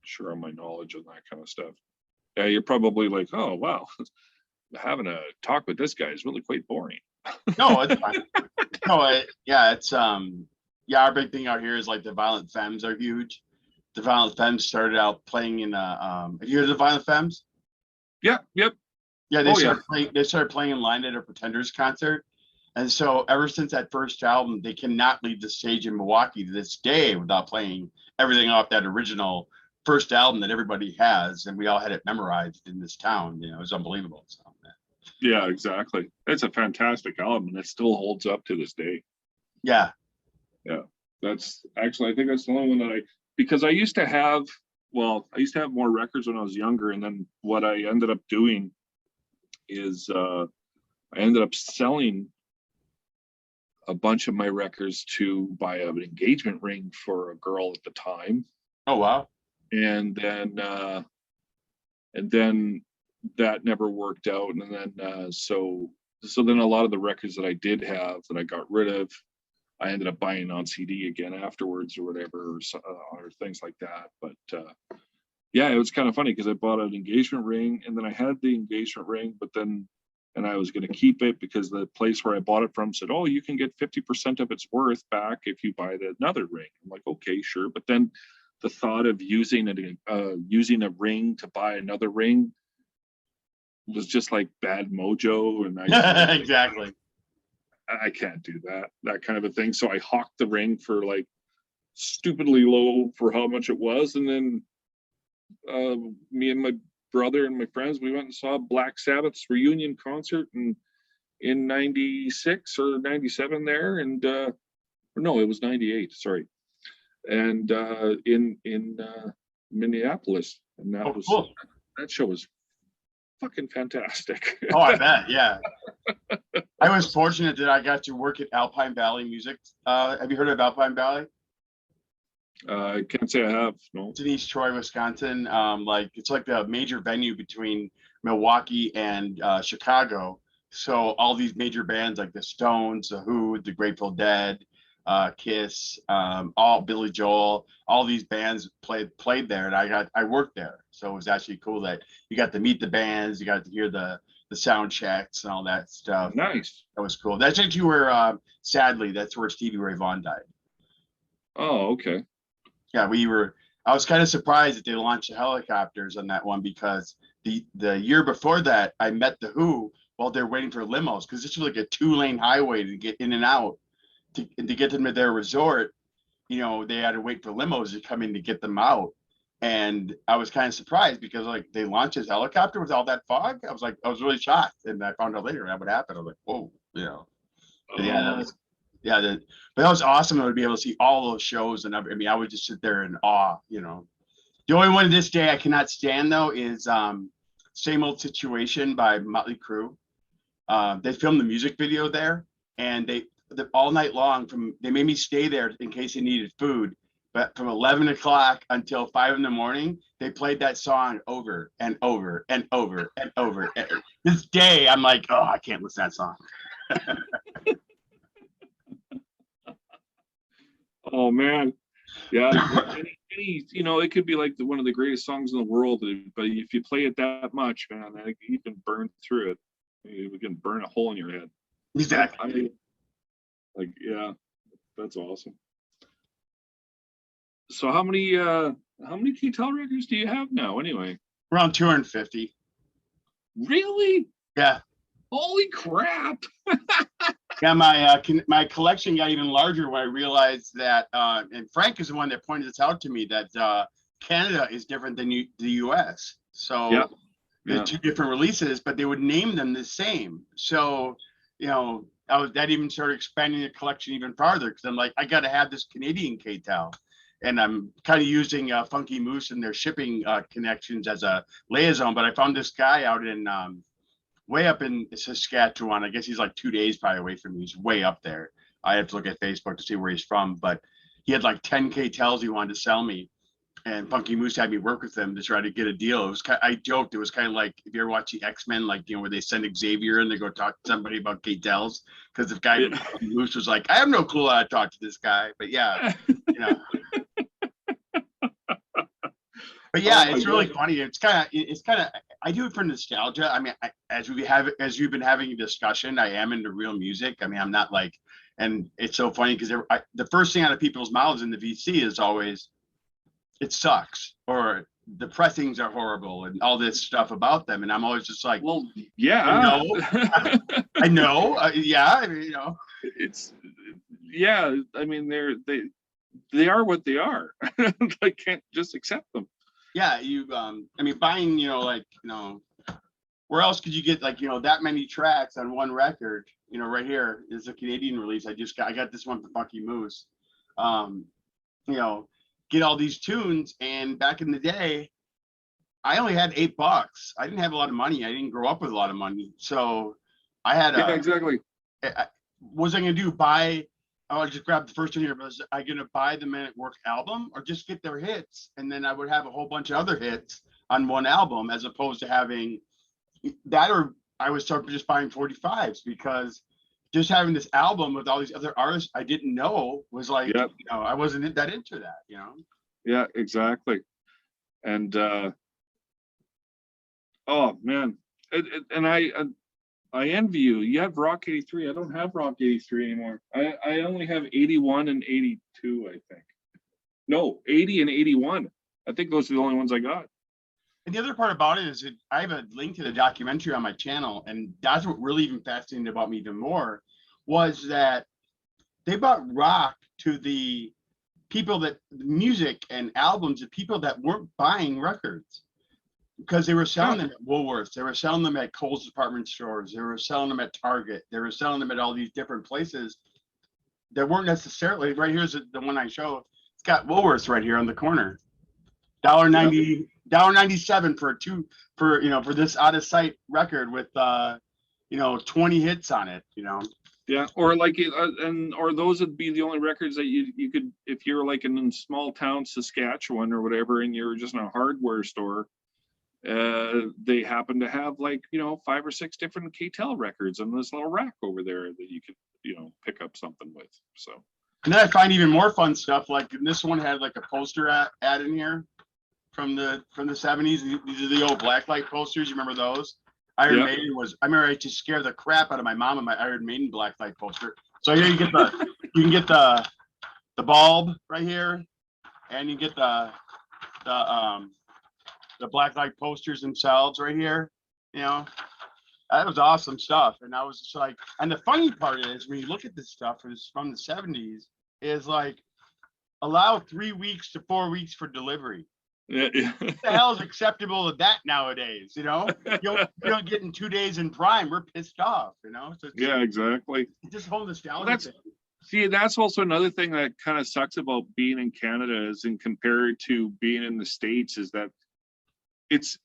sure on my knowledge on that kind of stuff. Yeah, you're probably like, oh wow, having a talk with this guy is really quite boring. No, it's fine. No, it's our big thing out here is like the Violent Femmes are huge. The Violent Femmes started out playing in have you heard of the Violent Femmes? Yeah, yep. Yeah, they started playing in line at a Pretenders concert. And so ever since that first album, they cannot leave the stage in Milwaukee to this day without playing everything off that original first album that everybody has, and we all had it memorized in this town. It was unbelievable. So, yeah, exactly. It's a fantastic album, and it still holds up to this day. Yeah. That's actually, I think that's the only one that because I used to have more records when I was younger, and then what I ended up doing is I ended up selling a bunch of my records to buy an engagement ring for a girl at the time. Oh wow. And then that never worked out, and then so then a lot of the records that I did have that I got rid of, I ended up buying on CD again afterwards or whatever, or things like that. But yeah, it was kind of funny because I bought an engagement ring, and then I had the engagement ring, and I was going to keep it because the place where I bought it from said, oh, you can get 50% of its worth back if you buy another ring. I'm like, okay, sure. But then the thought of using a ring to buy another ring was just like bad mojo, and I Exactly. I can't do that kind of a thing. So I hawked the ring for like stupidly low for how much it was, and then me and my brother and my friends, we went and saw Black Sabbath's reunion concert in 96 or 97 there, and or no, it was 98, sorry, and in Minneapolis, and Oh, cool. that show was fucking fantastic. Oh, I bet. Yeah. I was fortunate that I got to work at Alpine Valley Music. Have you heard of Alpine Valley? I can't say I have, no. It's in East Troy, Wisconsin. Like it's like the major venue between Milwaukee and Chicago. So all these major bands like the Stones, the Who, the Grateful Dead, Kiss, all Billy Joel, all these bands played there, and I worked there. So it was actually cool that you got to meet the bands, you got to hear the sound checks and all that stuff. Nice. That was cool. That's actually where, sadly, that's where Stevie Ray Vaughan died. Oh, okay. Yeah, I was kind of surprised that they launched the helicopters on that one, because the year before that, I met the Who while they're waiting for limos, because this was like a 2-lane highway to get in and out. To get them to their resort, they had to wait for limos to come in to get them out. And I was kind of surprised, because like they launched his helicopter with all that fog. I was really shocked. And I found out later that would happen. I was like, whoa, But yeah, but that was awesome. I would be able to see all those shows. And I mean, I would just sit there in awe. The only one to this day I cannot stand though is Same Old Situation by Motley Crue. They filmed the music video there, and all night long they made me stay there in case they needed food. But from 11 o'clock until 5 in the morning, they played that song over and over and over and over. And this day, I'm like, oh, I can't listen to that song. Oh man, yeah. Any, it could be like one of the greatest songs in the world, but if you play it that much, man, you can burn through it. You can burn a hole in your head. Exactly. Yeah, that's awesome. So how many K-tel records do you have now anyway? Around 250. Really? Yeah. Holy crap. Yeah, my collection got even larger when I realized that, and Frank is the one that pointed this out to me, that Canada is different than the US. So yeah. There's two different releases, but they would name them the same. So, that even started expanding the collection even farther, because I'm like, I got to have this Canadian K-tel. And I'm kind of using Funky Moose and their shipping connections as a liaison. But I found this guy out in way up in Saskatchewan. I guess he's like 2 days probably away from me. He's way up there. I have to look at Facebook to see where he's from. But he had like 10 K-tels he wanted to sell me. And Funky Moose had me work with them to try to get a deal. It was I joked. It was kind of like, if you ever watch the X-Men, like, where they send Xavier and they go talk to somebody about K-tels, because the guy Funky Moose was like, I have no clue how to talk to this guy. But yeah, But yeah, it's really funny. It's kind of. I do it for nostalgia. I mean, as you've been having a discussion, I am into real music. I mean, I'm not like, and it's so funny because the first thing out of people's mouths in the VC is always, it sucks, or the pressings are horrible, and all this stuff about them. And I'm always just like, well, yeah, I know, yeah, It's, yeah. I mean, they are what they are. I can't just accept them. Yeah, I mean, buying, where else could you get that many tracks on one record? Right here is a Canadian release. I got this one from Funky Moose. Get all these tunes, and back in the day, I only had $8. I didn't have a lot of money. I didn't grow up with a lot of money, so I had exactly. What was I gonna do? I'll just grab the first one here. Was I gonna buy the Men at Work album, or just get their hits, and then I would have a whole bunch of other hits on one album, as opposed to having that? Or I was just buying 45s, because just having this album with all these other artists I didn't know was like, I wasn't that into that, Yeah, exactly. And oh man, and I envy you. You have Rock 83. I don't have Rock 83 anymore. I only have 81 and 82, I think. No, 80 and 81. I think those are the only ones I got. And the other part about it is that I have a link to the documentary on my channel, and that's what really even fascinated about me even more was that they brought rock to the people that music and albums of people that weren't buying records because they were selling them at Woolworths, they were selling them at Kohl's department stores, they were selling them at Target, they were selling them at all these different places that weren't necessarily right. Here's the one I show. It's got Woolworths right here on the corner. $1.90, $1.97 for this out of sight record with 20 hits on it. Yeah, or like or those would be the only records that you could, if you're like in small town Saskatchewan or whatever, and you're just in a hardware store, they happen to have like 5 or 6 different KTEL records in this little rack over there that you could pick up something with. So, and then I find even more fun stuff. Like this one had like a poster ad in here from the 70s. These are the old blacklight posters. You remember those? Iron Maiden was. I remember I just scared the crap out of my mom and my Iron Maiden blacklight poster. So here you can get the bulb right here, and you get the blacklight posters themselves right here. That was awesome stuff. And I was just like, and the funny part is when you look at this stuff from the 70s, is like allow 3 weeks to 4 weeks for delivery. Yeah. What the hell is acceptable to that nowadays? You don't get in 2 days in Prime. We're pissed off. So yeah, exactly. Just whole nostalgia thing. See, that's also another thing that kind of sucks about being in Canada is in compared to being in the States is that it's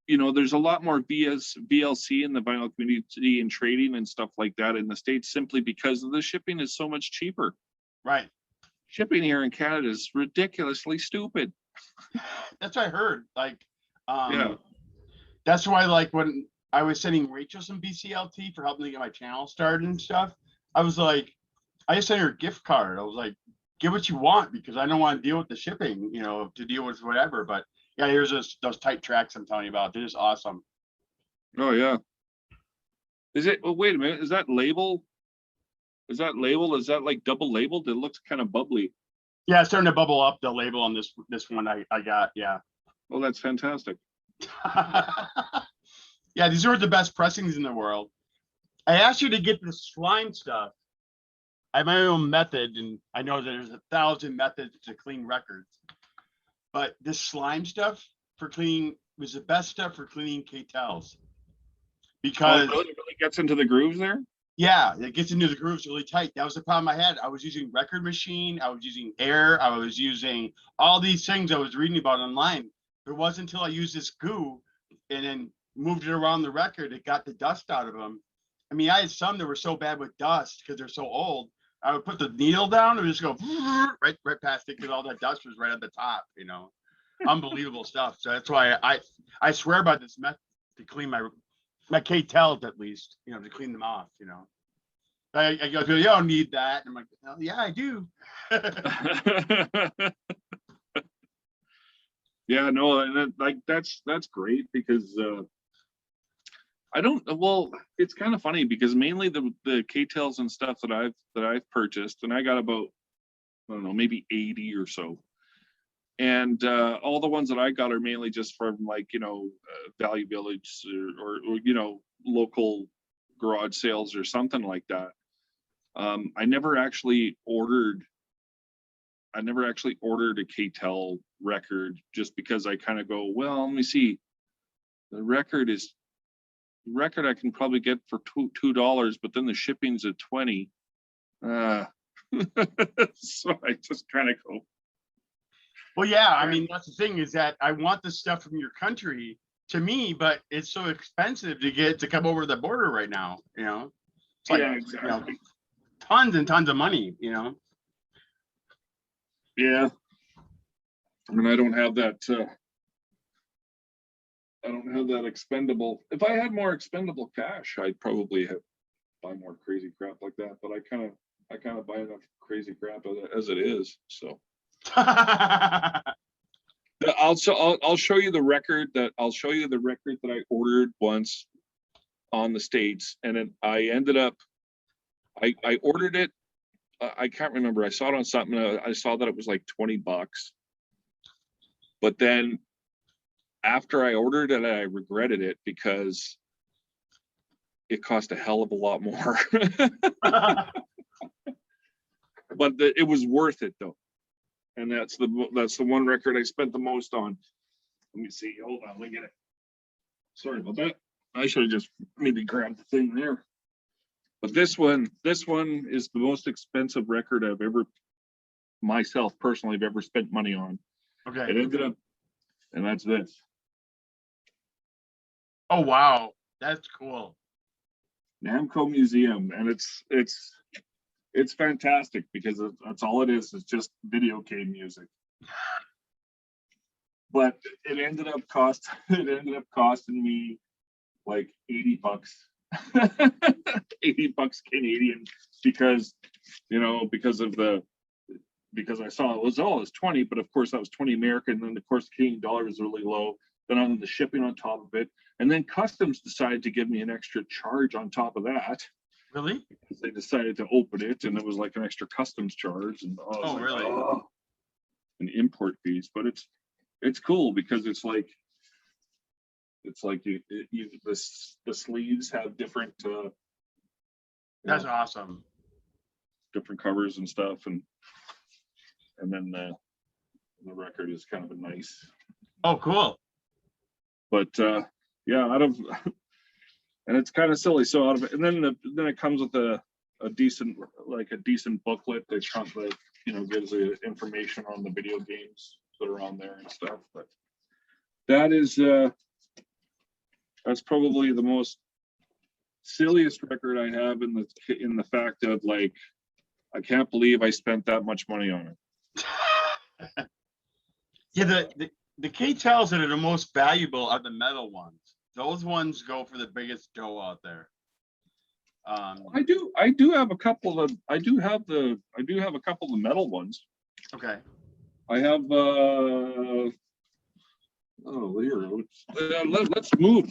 there's a lot more VLC in the vinyl community and trading and stuff like that in the States simply because the shipping is so much cheaper. Right. Shipping here in Canada is ridiculously stupid. That's what I heard. Like, yeah. That's why, like, when I was sending Rachel some BCLT for helping me get my channel started and stuff, I was like, I just sent her a gift card. I was like, get what you want because I don't want to deal with the shipping, to deal with whatever. But yeah, here's those tight tracks I'm telling you about. They're just awesome. Oh yeah. Is it? Well, wait a minute. Is that label? Is that like double labeled? It looks kind of bubbly. Yeah, it's starting to bubble up the label on this one I got. Yeah. Oh, that's fantastic. Yeah, these are the best pressings in the world. I asked you to get the slime stuff. I have my own method, and I know there's 1,000 methods to clean records. But this slime stuff for cleaning was the best stuff for cleaning KTELs. Because it really gets into the grooves there? Yeah, it gets into the grooves really tight. That was the problem I had. I was using Record Machine, I was using Air, I was using all these things I was reading about online. It wasn't until I used this goo and then moved it around the record, it got the dust out of them. I mean, I had some that were so bad with dust because they're so old. I would put the needle down and just go right past it because all that dust was right at the top. Unbelievable stuff. So that's why I swear by this method to clean my KTELs at least, to clean them off. I go, you don't need that. And I'm like, oh, yeah, I do. Yeah, no, and that's great because it's kind of funny because mainly the KTELs and stuff that I've purchased, and I got about, I don't know, maybe 80 or so. And all the ones that I got are mainly just from like, Value Village or local garage sales or something like that. I never actually ordered a KTEL record just because I kind of go, well, let me see. The record I can probably get for $2, but then the shipping's at $20. So I just kind of go. Well, yeah, I mean, that's the thing is that I want the stuff from your country to me, but it's so expensive to come over the border right now. It's like, yeah, exactly. Tons and tons of money. Yeah. I mean, I don't have that expendable. If I had more expendable cash, I'd probably buy more crazy crap like that. But I kind of buy enough crazy crap as it is. So I'll show you the record that I ordered once on the States, and then I ended up I ordered it. I can't remember. I saw it on something. I saw that it was like $20, but then after I ordered it, I regretted it because it cost a hell of a lot more. But it was worth it though. And that's the one record I spent the most on. Let me see. Hold on, let me get it. Sorry about that. I should have just maybe grabbed the thing there. But this one is the most expensive record I've ever, myself personally, have ever spent money on. Okay. It ended up, and that's this. Oh wow, that's cool. Namco Museum, and it's fantastic because that's all it is just video game music. But it ended up costing me like $80. $80 Canadian, because because I saw it's 20, but of course that was 20 American, and then of course the Canadian dollar is really low. Then on the shipping on top of it, and then customs decided to give me an extra charge on top of that. Really? Because they decided to open it, and it was like an extra customs charge, and Really? And import fees. But it's cool because it's like the sleeves have different That's awesome. different covers and stuff, and then the record is kind of a nice. Oh, cool. But yeah, out of and it's kind of silly. So out of it, and then it comes with a decent booklet that comes with, gives the information on the video games that are on there and stuff. But that's probably the most silliest record I have in the fact of like, I can't believe I spent that much money on it. Yeah, the K-tels that are the most valuable are the metal ones. Those ones go for the biggest dough out there. I do have a couple of a couple of metal ones. Okay. I have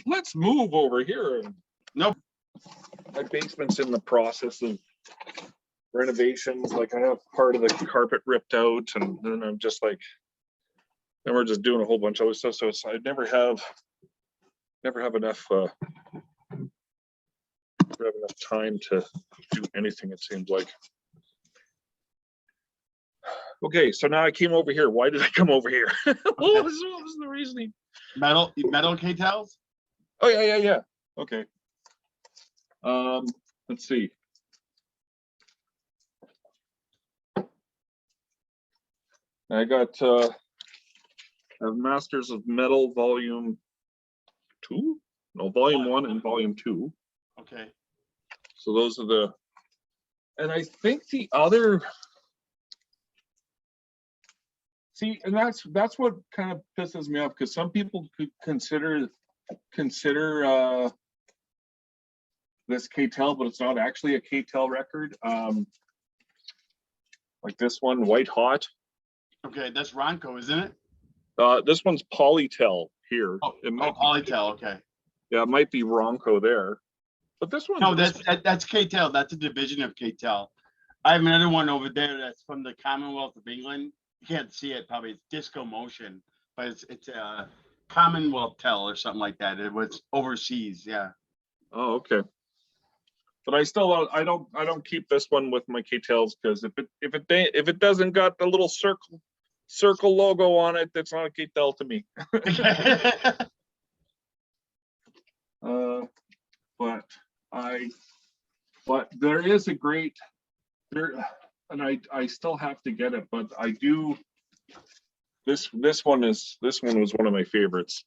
let's move over here. Nope. My basement's in the process of renovations. Like, I have part of the carpet ripped out, and then I'm just like, then we're just doing a whole bunch of other stuff. So I never have enough time to do anything, it seems like. Okay, so now I came over here. Why did I come over here? What was the reasoning? Metal K-tels? Oh yeah. Okay. Let's see. I got Masters of Metal Volume 2? No, Volume 1 and Volume 2. Okay. So those are and I think the other. See, and that's what kind of pisses me off, because some people could consider this K-tel, but it's not actually a K-tel record. Like this one, White Hot. Okay, that's Ronco, isn't it? This one's Polytel here. Oh, Polytel. Okay. Yeah, it might be Ronco there, but this one. No, that's K-tel. That's a division of K-tel. I have another one over there that's from the Commonwealth of England. You can't see it, probably. It's Disco Motion, but it's a Commonwealth tel or something like that. It was overseas. Yeah. Oh, okay. But I don't keep this one with my K-tels, because if it doesn't got the little circle logo on it, that's not a K-tel to me. But there is a great there, and I still have to get it, but I do. This one was one of my favorites.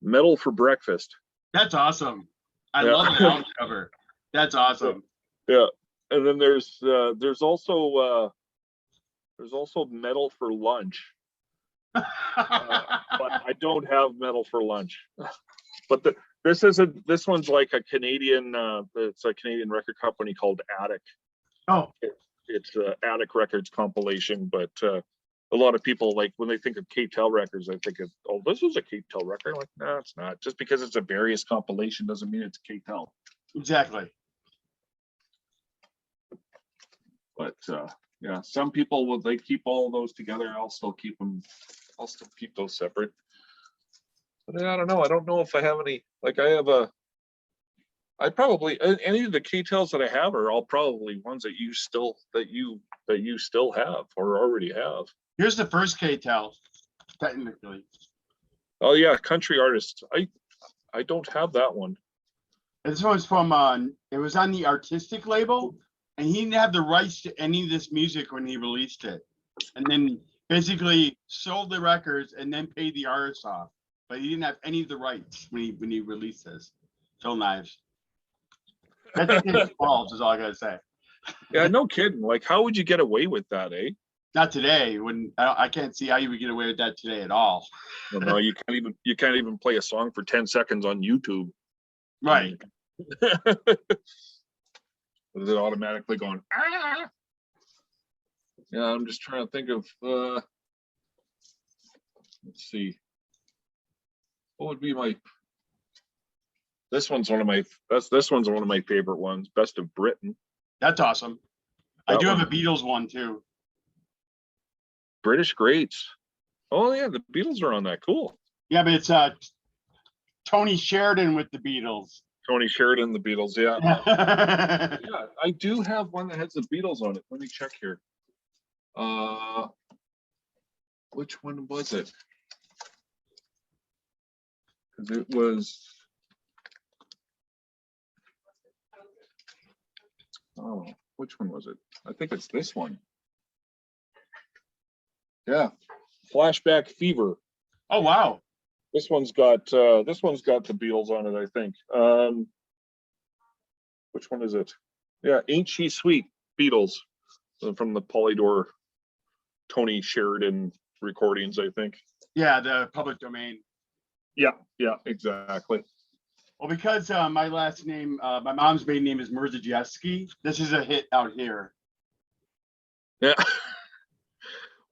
Metal for Breakfast. That's awesome. I love the album cover. That's awesome. Yeah, and then there's also Metal for Lunch. But I don't have Metal for Lunch. But this one's like a Canadian. It's a Canadian record company called Attic. Oh, it's Attic Records compilation. But a lot of people, like, when they think of K-tel records, they think of, oh, this is a K-tel record. I'm like, no, it's not. Just because it's a various compilation doesn't mean it's K-tel. Exactly. But yeah, some people they keep all those together. I'll still keep those separate. But I don't know. I don't know if I have any. Like I probably any of the K-tels that I have are all probably ones that you still have or already have. Here's the first K-tel, technically. Oh yeah, country artist. I don't have that one. This one's from it was on the artistic label, and he didn't have the rights to any of this music when he released it, and then basically sold the records and then paid the artists off, but he didn't have any of the rights when he released this. Phil Knives. That's his balls, is all I gotta say. Yeah, no kidding. Like, how would you get away with that, eh? Not today. When I can't see how you would get away with that today at all. Well, no, you can't even play a song for 10 seconds on YouTube. Right. Is it automatically going? Ah! Yeah, I'm just trying to think of. Let's see. What would be my? This one's one of my favorite ones. Best of Britain. That's awesome. I That do one. have a Beatles one too. British greats. Oh yeah, the Beatles are on that. Cool. Yeah, but it's Tony Sheridan with the Beatles. Tony Sheridan, the Beatles. Yeah. Yeah. Yeah, I do have one that has the Beatles on it. Let me check here. Which one was it? Because it was. Oh, which one was it? I think it's this one. Yeah, Flashback Fever. Oh wow. This one's got the Beatles on it, I think. Which one is it? Yeah, Ain't She Sweet, Beatles, from the Polydor Tony Sheridan recordings, I think. Yeah, the public domain. Yeah, exactly. Well, because my last name, my mom's maiden name is Mirzajeski, this is a hit out here. Yeah.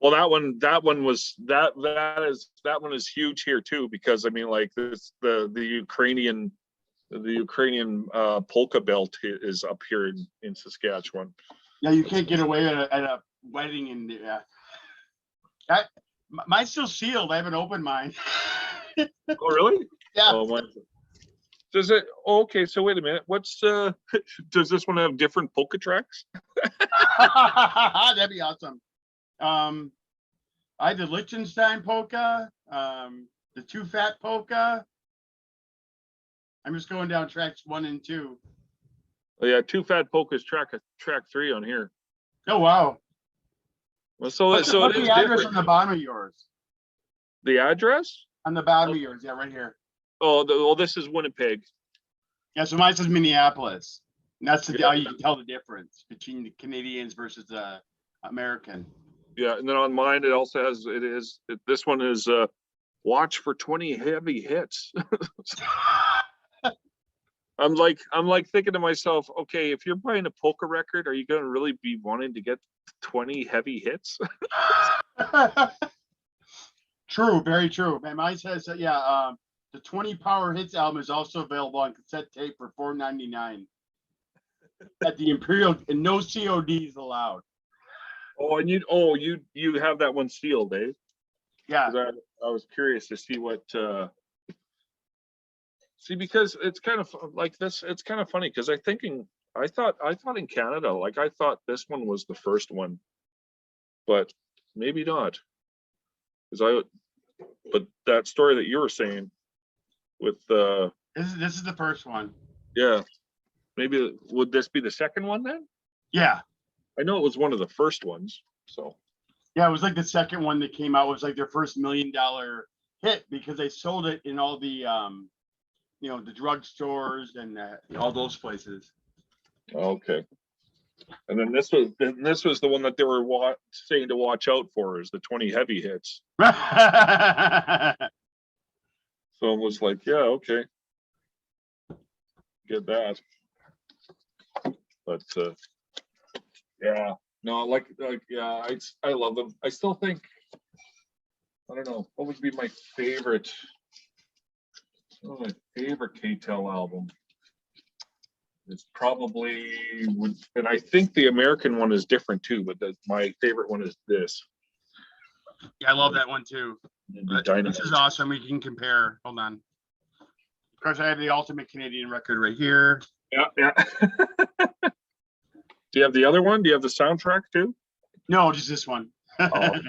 Well, that one is huge here too, because I mean, like this, the Ukrainian polka belt is up here in Saskatchewan. Yeah, you can't get away at a wedding in mine's still sealed. I haven't opened mine. Oh, really? Yeah. Oh, mine. Does it? Oh, okay, so wait a minute. What's does this one have different polka tracks? That'd be awesome. I had the Liechtenstein polka, the Too Fat polka. I'm just going down tracks 1 and 2. Oh, yeah, Too Fat Polka's track 3 on here. Oh wow. Well, so What's it the is address different. on the bottom of yours? The address? On the bottom of yours, yeah, right here. Oh, well, this is Winnipeg. Yeah, so mine says Minneapolis. And that's Yeah. how you can tell the difference between the Canadians versus the American. Yeah, and then on mine it also has this one is watch for 20 heavy hits. I'm like thinking to myself, okay, if you're buying a polka record, are you going to really be wanting to get 20 heavy hits? True, very true. Man, mine says that, yeah, the 20 Power Hits album is also available on cassette tape for $4.99 at the Imperial, and no CODs allowed. Oh, and you have that one sealed, eh? Yeah. 'Cause I was curious to see what because it's kind of like this. It's kind of funny because I thought in Canada, like I thought this one was the first one, but maybe not. But that story that you were saying with This is the first one. yeah, maybe would this be the second one then? Yeah. I know it was one of the first ones, so. Yeah, it was like the second one that came out. It was like their first $1 million hit because they sold it in all the the drugstores and all those places. Okay. And then this was the one that they were saying to watch out for, is the 20 heavy hits. So it was like, yeah, okay, get that. But yeah, no, like yeah, I love them. I still think, I don't know, what would be my favorite? Oh, my favorite K-tel album is probably and I think the American one is different too, but my favorite one is this. Yeah, I love that one too. It'd be This dynamite. is awesome. We can compare. Hold on. Of course, I have the ultimate Canadian record right here. Yeah, yeah. Do you have the other one? Do you have the soundtrack too? No, just this one. Oh.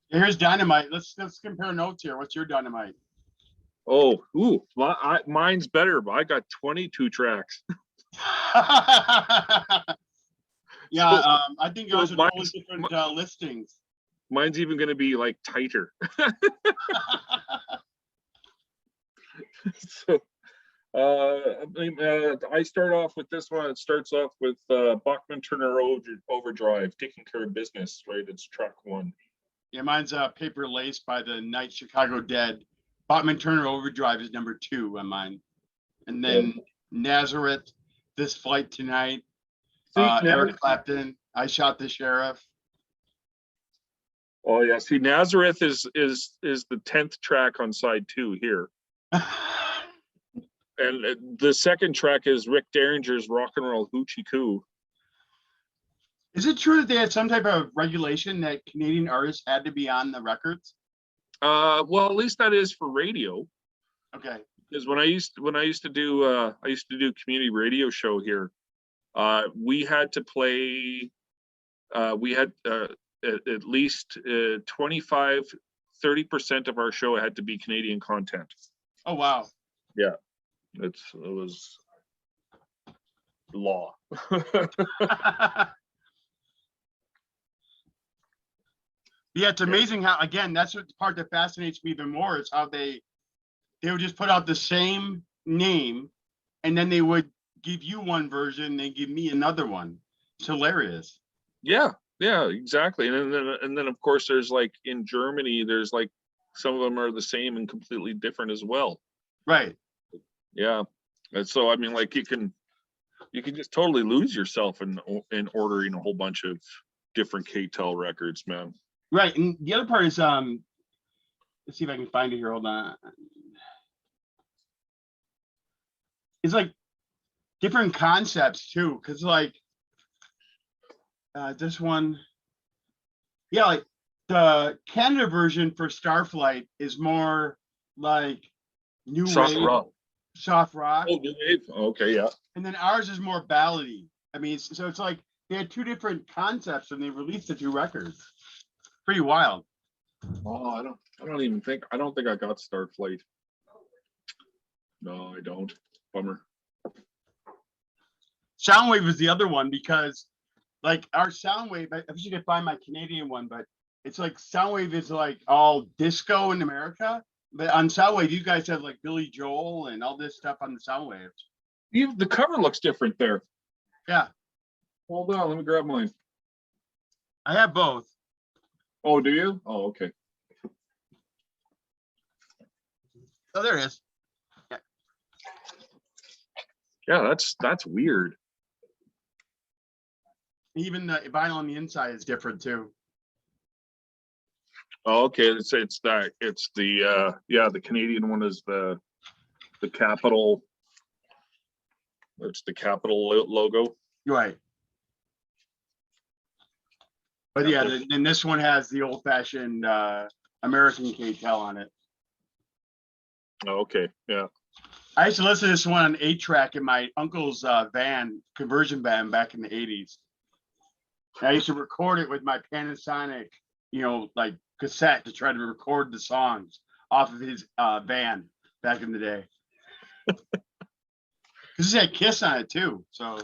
Here's Dynamite. Let's compare notes here. What's your Dynamite? Oh, ooh, mine's better, but I got 22 tracks. Yeah, I think those so are totally different listings. Mine's even going to be like tighter. So, I start off with this one. It starts off with Bachman Turner Overdrive, Taking Care of Business, right? It's track 1. Yeah, mine's Paper Lace by the Night Chicago Dead. Bachman Turner Overdrive is number 2 on mine. And then Nazareth, This Flight Tonight, Eric Clapton, I Shot the Sheriff. Oh yeah, see, Nazareth is the 10th track on side 2 here. And the second track is Rick Derringer's Rock and Roll Hoochie Coo. Is it true that they had some type of regulation that Canadian artists had to be on the records? Well, at least that is for radio. Okay. Because when I used to do community radio show here, we had to play. We had at least 25-30% of our show had to be Canadian content. Oh wow. Yeah, it was law. Yeah, it's amazing how, again, that's what the part that fascinates me even more is how they would just put out the same name and then they would give you one version, they give me another one. It's hilarious. Yeah, exactly. And then of course there's like in Germany, there's like some of them are the same and completely different as well. Right. Yeah. And so I mean, like you can just totally lose yourself in ordering a whole bunch of different K-tel records, man. Right. And the other part is let's see if I can find it here. Hold on. It's like different concepts too, because like this one, yeah, like the Canada version for Starflight is more like new Soft wave, rock. soft rock. Oh, new wave. Okay, yeah. And then ours is more ballady. I mean, so it's like they had 2 different concepts and they released the 2 records. Pretty wild. Oh, I don't think I got Starflight. No, I don't. Bummer. Soundwave is the other one because like our Soundwave, I wish you could find my Canadian one, but it's like Soundwave is like all disco in America. But on Soundwave, you guys have like Billy Joel and all this stuff on the Soundwave. The cover looks different there. Yeah. Hold on, let me grab mine. I have both. Oh, do you? Oh, okay. Oh, there it is. Yeah, that's weird. Even the vinyl on the inside is different too. Oh, okay. It's the the Canadian one is the capital. It's the capital logo. Right. But yeah, and this one has the old-fashioned American K-tel on it. Oh, okay. Yeah. I used to listen to this one on 8-track in my uncle's conversion van back in the 80s. I used to record it with my Panasonic, like cassette to try to record the songs off of his van back in the day. Because it had Kiss on it too. So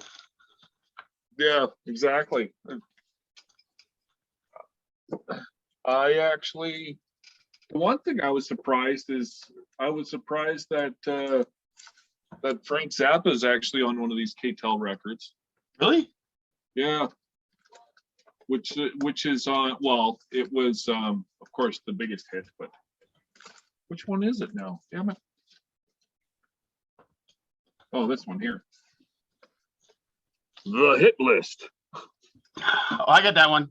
yeah, exactly. The one thing I was surprised that that Frank Zappa is actually on one of these K-tel records. really? Yeah. Which is on, well, it was of course the biggest hit, but which one is it now? Damn it. Oh, this one here. The Hit List. Oh, I got that one.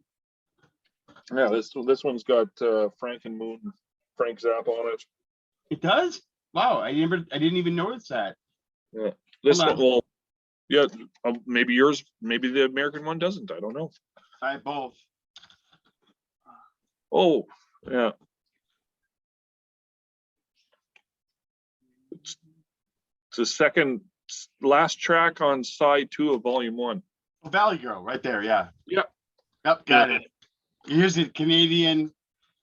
Yeah, this one's got Frank Zappa on it. It does? Wow, I didn't even notice that. Yeah. This Hold one, on. well, yeah, maybe yours, maybe the American one doesn't. I don't know. I have both. Oh, yeah. It's the second last track on side 2 of volume 1. Valley Girl, right there. Yeah. Yep. Yep. Got it. Here's the Canadian,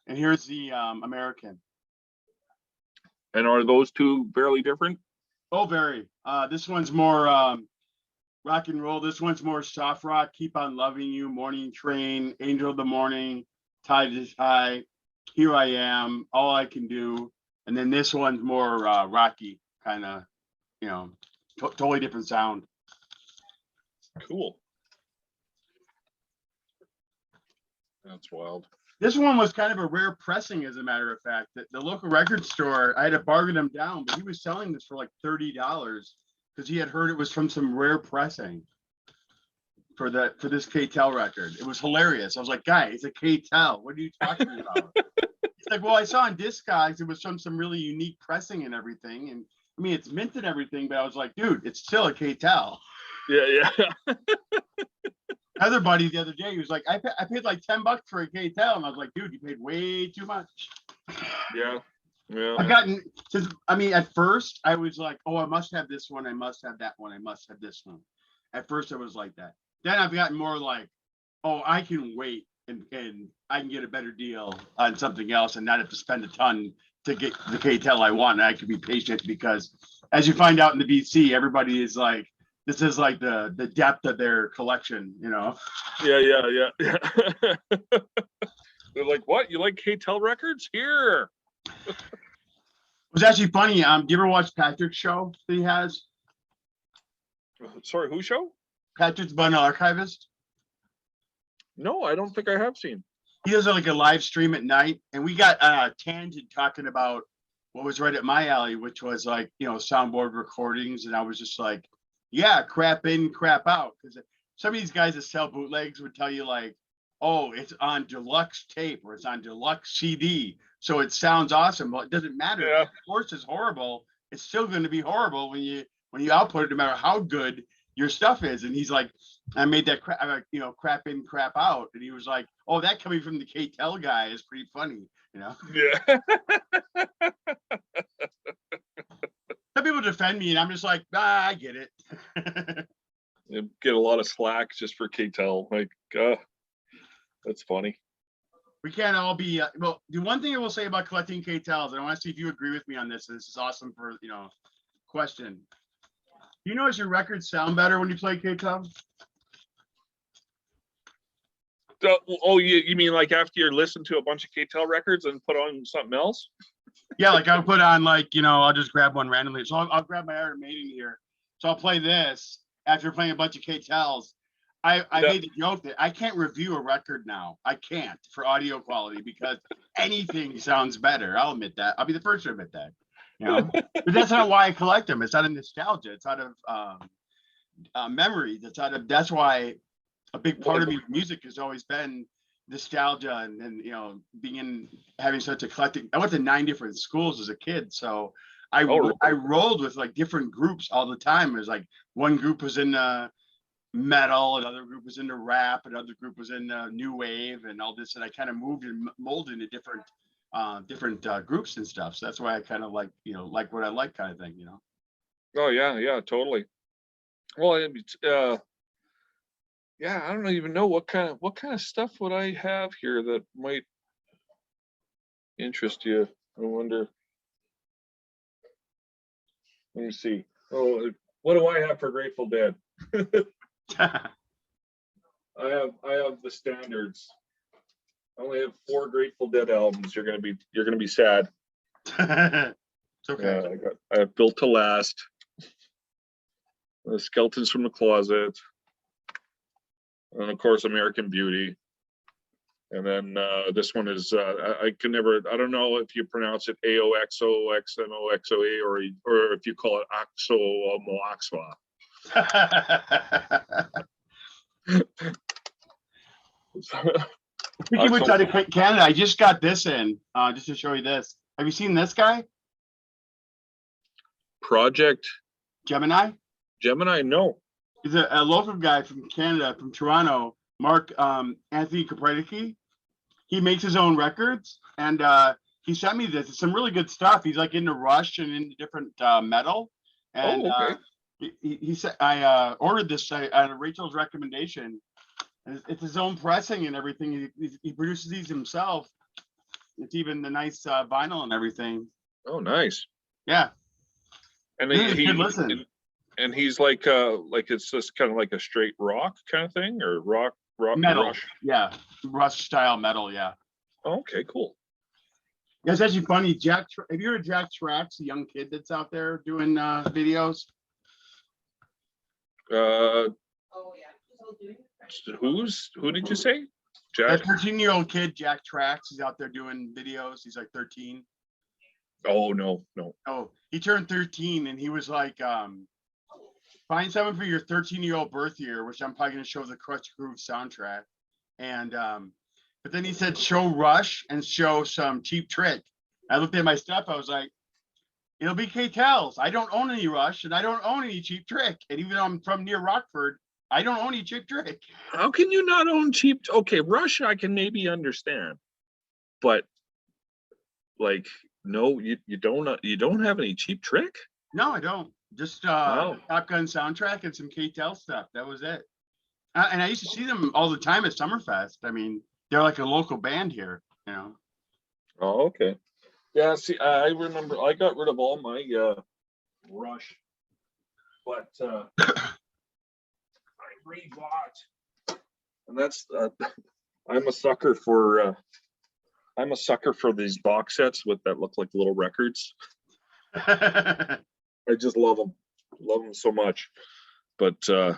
and here's the American. And are those two fairly different? Oh, very. This one's more rock and roll. This one's more soft rock. Keep on Loving You, Morning Train, Angel of the Morning, Tide is High, Here I Am, All I Can Do. And then this one's more rocky, kind of, you know, totally different sound. Cool. That's wild. This one was kind of a rare pressing, as a matter of fact. The local record store, I had to bargain him down, but he was selling this for like $30 because he had heard it was from some rare pressing for this K-Tel record. It was hilarious. I was like, guy, it's a K-Tel. What are you talking about? He's like, well, I saw on Discogs it was from some really unique pressing and everything. And I mean, it's mint and everything, but I was like, dude, it's still a K-Tel. Yeah. Other buddy the other day, he was like, I paid like $10 for a K-Tel, and I was like, dude, you paid way too much. Yeah. I've gotten since, I mean, at first I was like, oh, I must have this one, I must have that one, I must have this one. At first I was like that. Then I've gotten more like, oh, I can wait and I can get a better deal on something else and not have to spend a ton to get the K-Tel I want. And I can be patient because, as you find out in the VC, everybody is like, this is like the depth of their collection, you know? Yeah. They're like, what? You like K-Tel records? Here. It was actually funny. Do you ever watch Patrick's show that he has? Sorry, who show? Patrick's Bun Archivist. No, I don't think I have seen. He does like a live stream at night, and we got on a tangent talking about what was right at my alley, which was like, you know, soundboard recordings. And I was just like, yeah, crap in, crap out. Because some of these guys that sell bootlegs would tell you like, oh, it's on deluxe tape or it's on deluxe CD. So it sounds awesome, but it doesn't matter. Yeah. If the course is horrible, it's still going to be horrible when you output it, no matter how good your stuff is. And he's like, I made that crap, you know, crap in, crap out. And he was like, oh, that coming from the K-Tel guy is pretty funny, you know? Yeah. Some people defend me and I'm just like, I get it. You get a lot of slack just for K-Tel. Like, that's funny. We can't all be, well, the one thing I will say about collecting K-Tels, and I want to see if you agree with me on this, and this is awesome for, you know, question. Do you notice your records sound better when you play K-Tel? Oh, you mean like after you listen to a bunch of K-Tel records and put on something else? Yeah, like I'll put on like, you know, I'll just grab one randomly. So I'll grab my Iron Maiden here. So I'll play this after playing a bunch of K-Tels. I made the joke that I can't review a record now. I can't for audio quality because anything sounds better. I'll admit that. I'll be the first to admit that. You know, but that's not why I collect them. It's out of nostalgia. It's out of memory. That's why a big part of me with music has always been nostalgia and you know, having such eclectic. I went to 9 different schools as a kid, so I rolled with like different groups all the time. It was like one group was in metal, another group was into rap, another group was in new wave and all this, and I kind of moved and molded into different groups and stuff. So that's why I kind of like, you know, like what I like kind of thing, you know. Oh yeah, totally. Well, yeah, I don't even know what kind of stuff would I have here that might interest you. I wonder. Let me see. Oh, what do I have for Grateful Dead? I have the standards. I only have 4 Grateful Dead albums. You're gonna be sad. It's okay. I have Built to Last, the Skeletons from the Closet, and of course American Beauty. And then this one is I don't know if you pronounce it AOXOXNOXOA or if you call it Oxo Moaxwa. Speaking of Canada, I just got this in just to show you this. Have you seen this guy? Project Gemini? No. He's a local guy from Canada, from Toronto, Mark Anthony Koprycki. he makes his own records, and he sent me this. It's some really good stuff. He's like into Rush and into different metal, and Oh, okay. he said I ordered this at Rachel's recommendation. And it's his own pressing and everything. He produces these himself. It's even the nice vinyl and everything. Oh, nice. Yeah, And this is a good listen. and he's like it's just kind of like a straight rock kind of thing, or rock Metal, Rush. yeah, Rush style metal, yeah. Okay, cool. Yeah, it's actually funny. Jack, have you heard of Jack Trax, the young kid that's out there doing videos? Oh, yeah. Who did you say? That Jack? 13-year-old kid, Jack Trax, he's out there doing videos. He's like 13. Oh, no. Oh, he turned 13 and he was like, find someone for your 13-year-old birth year, which I'm probably going to show the Crutch Groove soundtrack. And, but then he said, show Rush and show some Cheap Trick. I looked at my stuff. I was like, it'll be tels. I don't own any Rush and I don't own any Cheap Trick. And even though I'm from near Rockford, I don't own any Cheap Trick. How can you not own cheap? Okay, Rush I can maybe understand, but like, no, you don't have any Cheap Trick? No, I don't. Just Wow. Top Gun soundtrack and some tels stuff. That was it. And I used to see them all the time at Summerfest. I mean, they're like a local band here, you know. Oh, okay. Yeah, see, I remember I got rid of all my Rush, but I rebought, and that's I'm a sucker for these box sets with that look like little records. I just love them so much. But so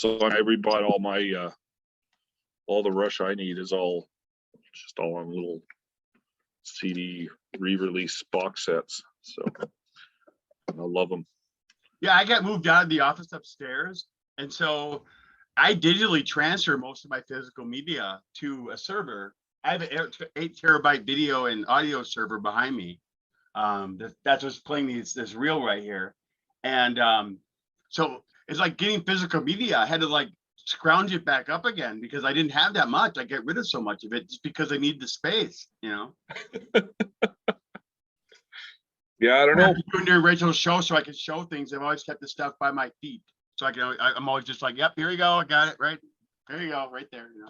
I rebought all my all the Rush I need is all just all on little CD re-release box sets. So I love them. Yeah, I got moved out of the office upstairs, and so I digitally transfer most of my physical media to a server. I have an 8 terabyte video and audio server behind me. That's what's playing this reel right here, and so it's like getting physical media. I had to like scrounge it back up again because I didn't have that much. I get rid of so much of it just because I need the space, you know. Yeah, I don't know. During Rachel's show, so I can show things. I've always kept the stuff by my feet, so I can. I'm always just like, "Yep, here you go. I got it right. There you go, right there." You know?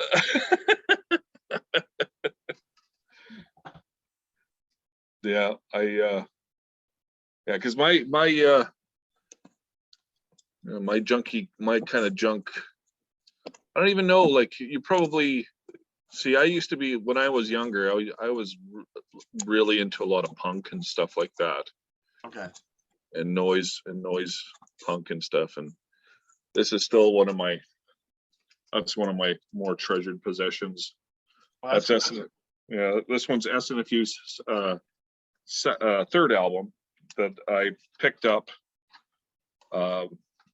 Yeah, yeah, because my junky, my kind of junk. I don't even know. Like, you probably see. I used to be, when I was younger. I was really into a lot of punk and stuff like that. Okay. And noise punk and stuff. And this is still one of my more treasured possessions. Well, that's Essen. Yeah, this one's SNFU's third album that I picked up.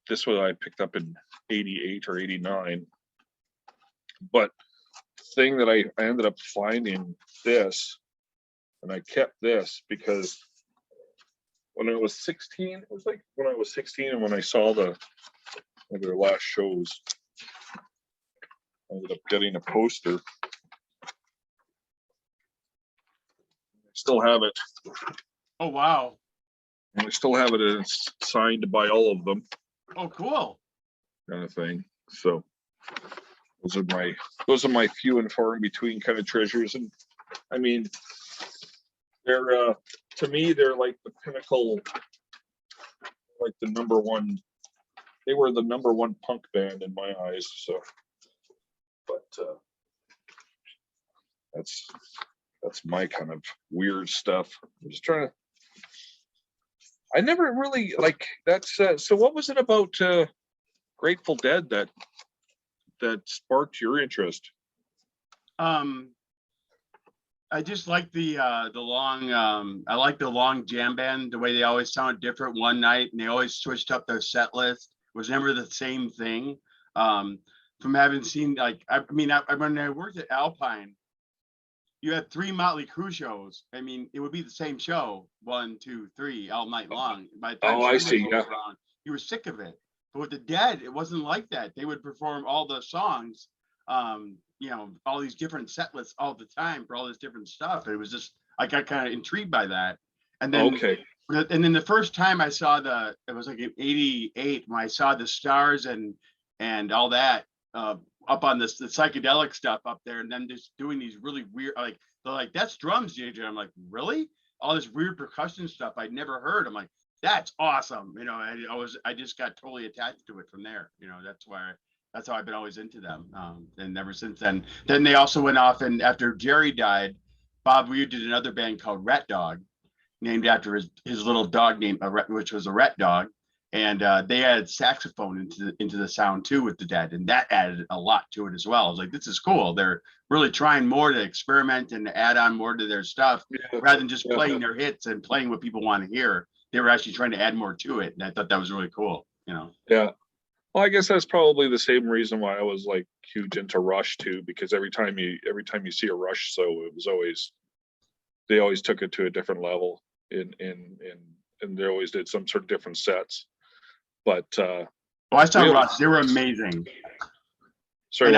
This one I picked up in 88 or 89. But thing that I ended up finding this, and I kept this because when I was 16, it was like when I was 16 and when I saw one of their last shows, I ended up getting a poster. I still have it. Oh, wow. And I still have it, and it's signed by all of them. Oh, cool. Kind of thing. So those are my few and far in between kind of treasures. And I mean, they're to me, they're like the pinnacle, like the number one. They were the number one punk band in my eyes. So, but that's my kind of weird stuff. I'm just trying to. I never really like that's. So, what was it about Grateful Dead that sparked your interest? I just like the long I like the long jam band, the way they always sound different one night and they always switched up their set list. It was never the same thing. From having seen, like, I mean, when I worked at Alpine, you had 3 Motley Crue shows. I mean, it would be the same show, 1, 2, 3, all night long. By the time I see. Sunday rolled around, you were sick of it. But with the Dead, it wasn't like that. They would perform all the songs you know, all these different set lists all the time for all this different stuff. It was just, I got kind of intrigued by that. And then, Okay. and then the first time I saw it was like in '88 when I saw the stars and all that up on the psychedelic stuff up there, and then just doing these really weird, like they're like, that's drums, JJ. I'm like, really? All this weird percussion stuff I'd never heard. I'm like, that's awesome. You know, I just got totally attached to it from there. You know, that's how I've been always into them. And ever since then they also went off, and after Jerry died, Bob Weir did another band called Rat Dog, named after his little dog name, which was a rat dog. And they added saxophone into the sound too with the Dead, and that added a lot to it as well. I was like, this is cool. They're really trying more to experiment and add on more to their stuff, rather than just playing their hits and playing what people want to hear. They were actually trying to add more to it, and I thought that was really cool. You know. Yeah. Well, I guess that's probably the same reason why I was like huge into Rush too, because every time you see a Rush, so it was always, they always took it to a different level and they always did some sort of different sets. But I saw Rush. They were amazing. Sorry,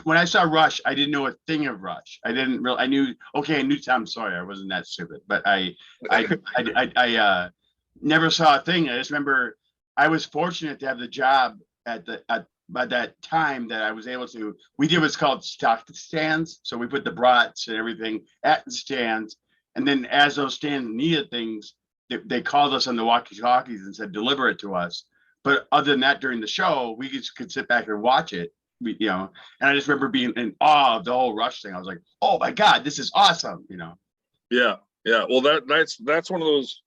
when I saw Rush, I didn't know a thing of Rush. I didn't really. I knew. Okay, I knew. I'm sorry, I wasn't that stupid, but I never saw a thing. I just remember I was fortunate to have the job by that time that I was able to. We did what's called stock stands. So we put the brats and everything at the stands, and then as those stands needed things, they called us on the walkie-talkies and said, deliver it to us. But other than that, during the show, we just could sit back and watch it, you know. And I just remember being in awe of the whole Rush thing. I was like, oh my God, this is awesome, you know. Yeah. Well, that's one of those.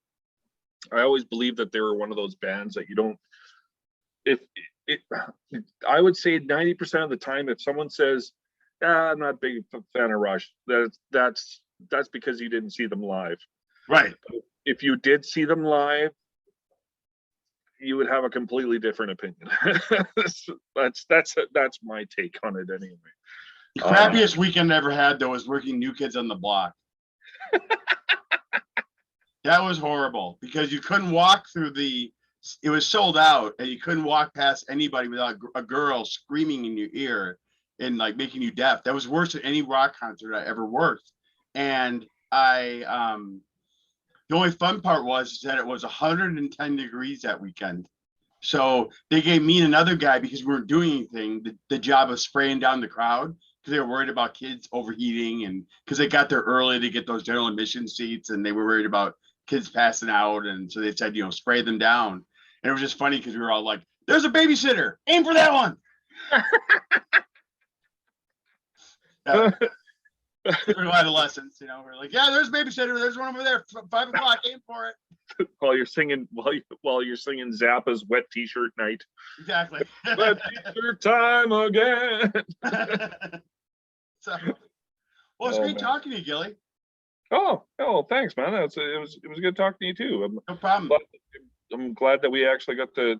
I always believe that they were one of those bands that you don't. I would say 90% of the time, if someone says, I'm not a big fan of Rush, that's because you didn't see them live. Right. If you did see them live, you would have a completely different opinion. That's my take on it anyway. The crappiest weekend I ever had though was working New Kids on the Block. That was horrible because you couldn't walk through it was sold out, and you couldn't walk past anybody without a girl screaming in your ear and like making you deaf. That was worse than any rock concert I ever worked. And the only fun part was that it was 110 degrees that weekend. So they gave me and another guy, because we weren't doing anything, the job of spraying down the crowd, because they were worried about kids overheating, and because they got there early to get those general admission seats, and they were worried about kids passing out. And so they said, spray them down. And it was just funny because we were all like, there's a babysitter, aim for that one. We're adolescents, we're like, yeah, there's a babysitter, there's one over there, 5 o'clock, aim for it. While you're singing Zappa's Wet T-shirt Night. Exactly. Wet T-shirt time again. So, well, it's great talking to you, Gilly. Oh, thanks, man. It was good talking to you too. No problem. I'm glad that we actually got to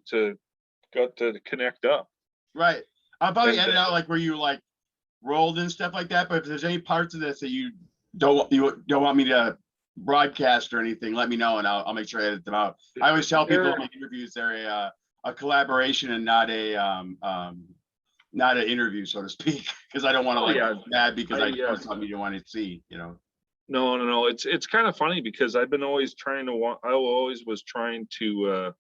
connect up. Right. I'll probably edit out like where you like rolled and stuff like that. But if there's any parts of this that you don't want me to broadcast or anything, let me know and I'll make sure I edit them out. I always tell people in my interviews they're a collaboration and not an interview, so to speak, because I don't want to mad because I post something you don't want to see, No. It's kind of funny because I've been always I always was trying to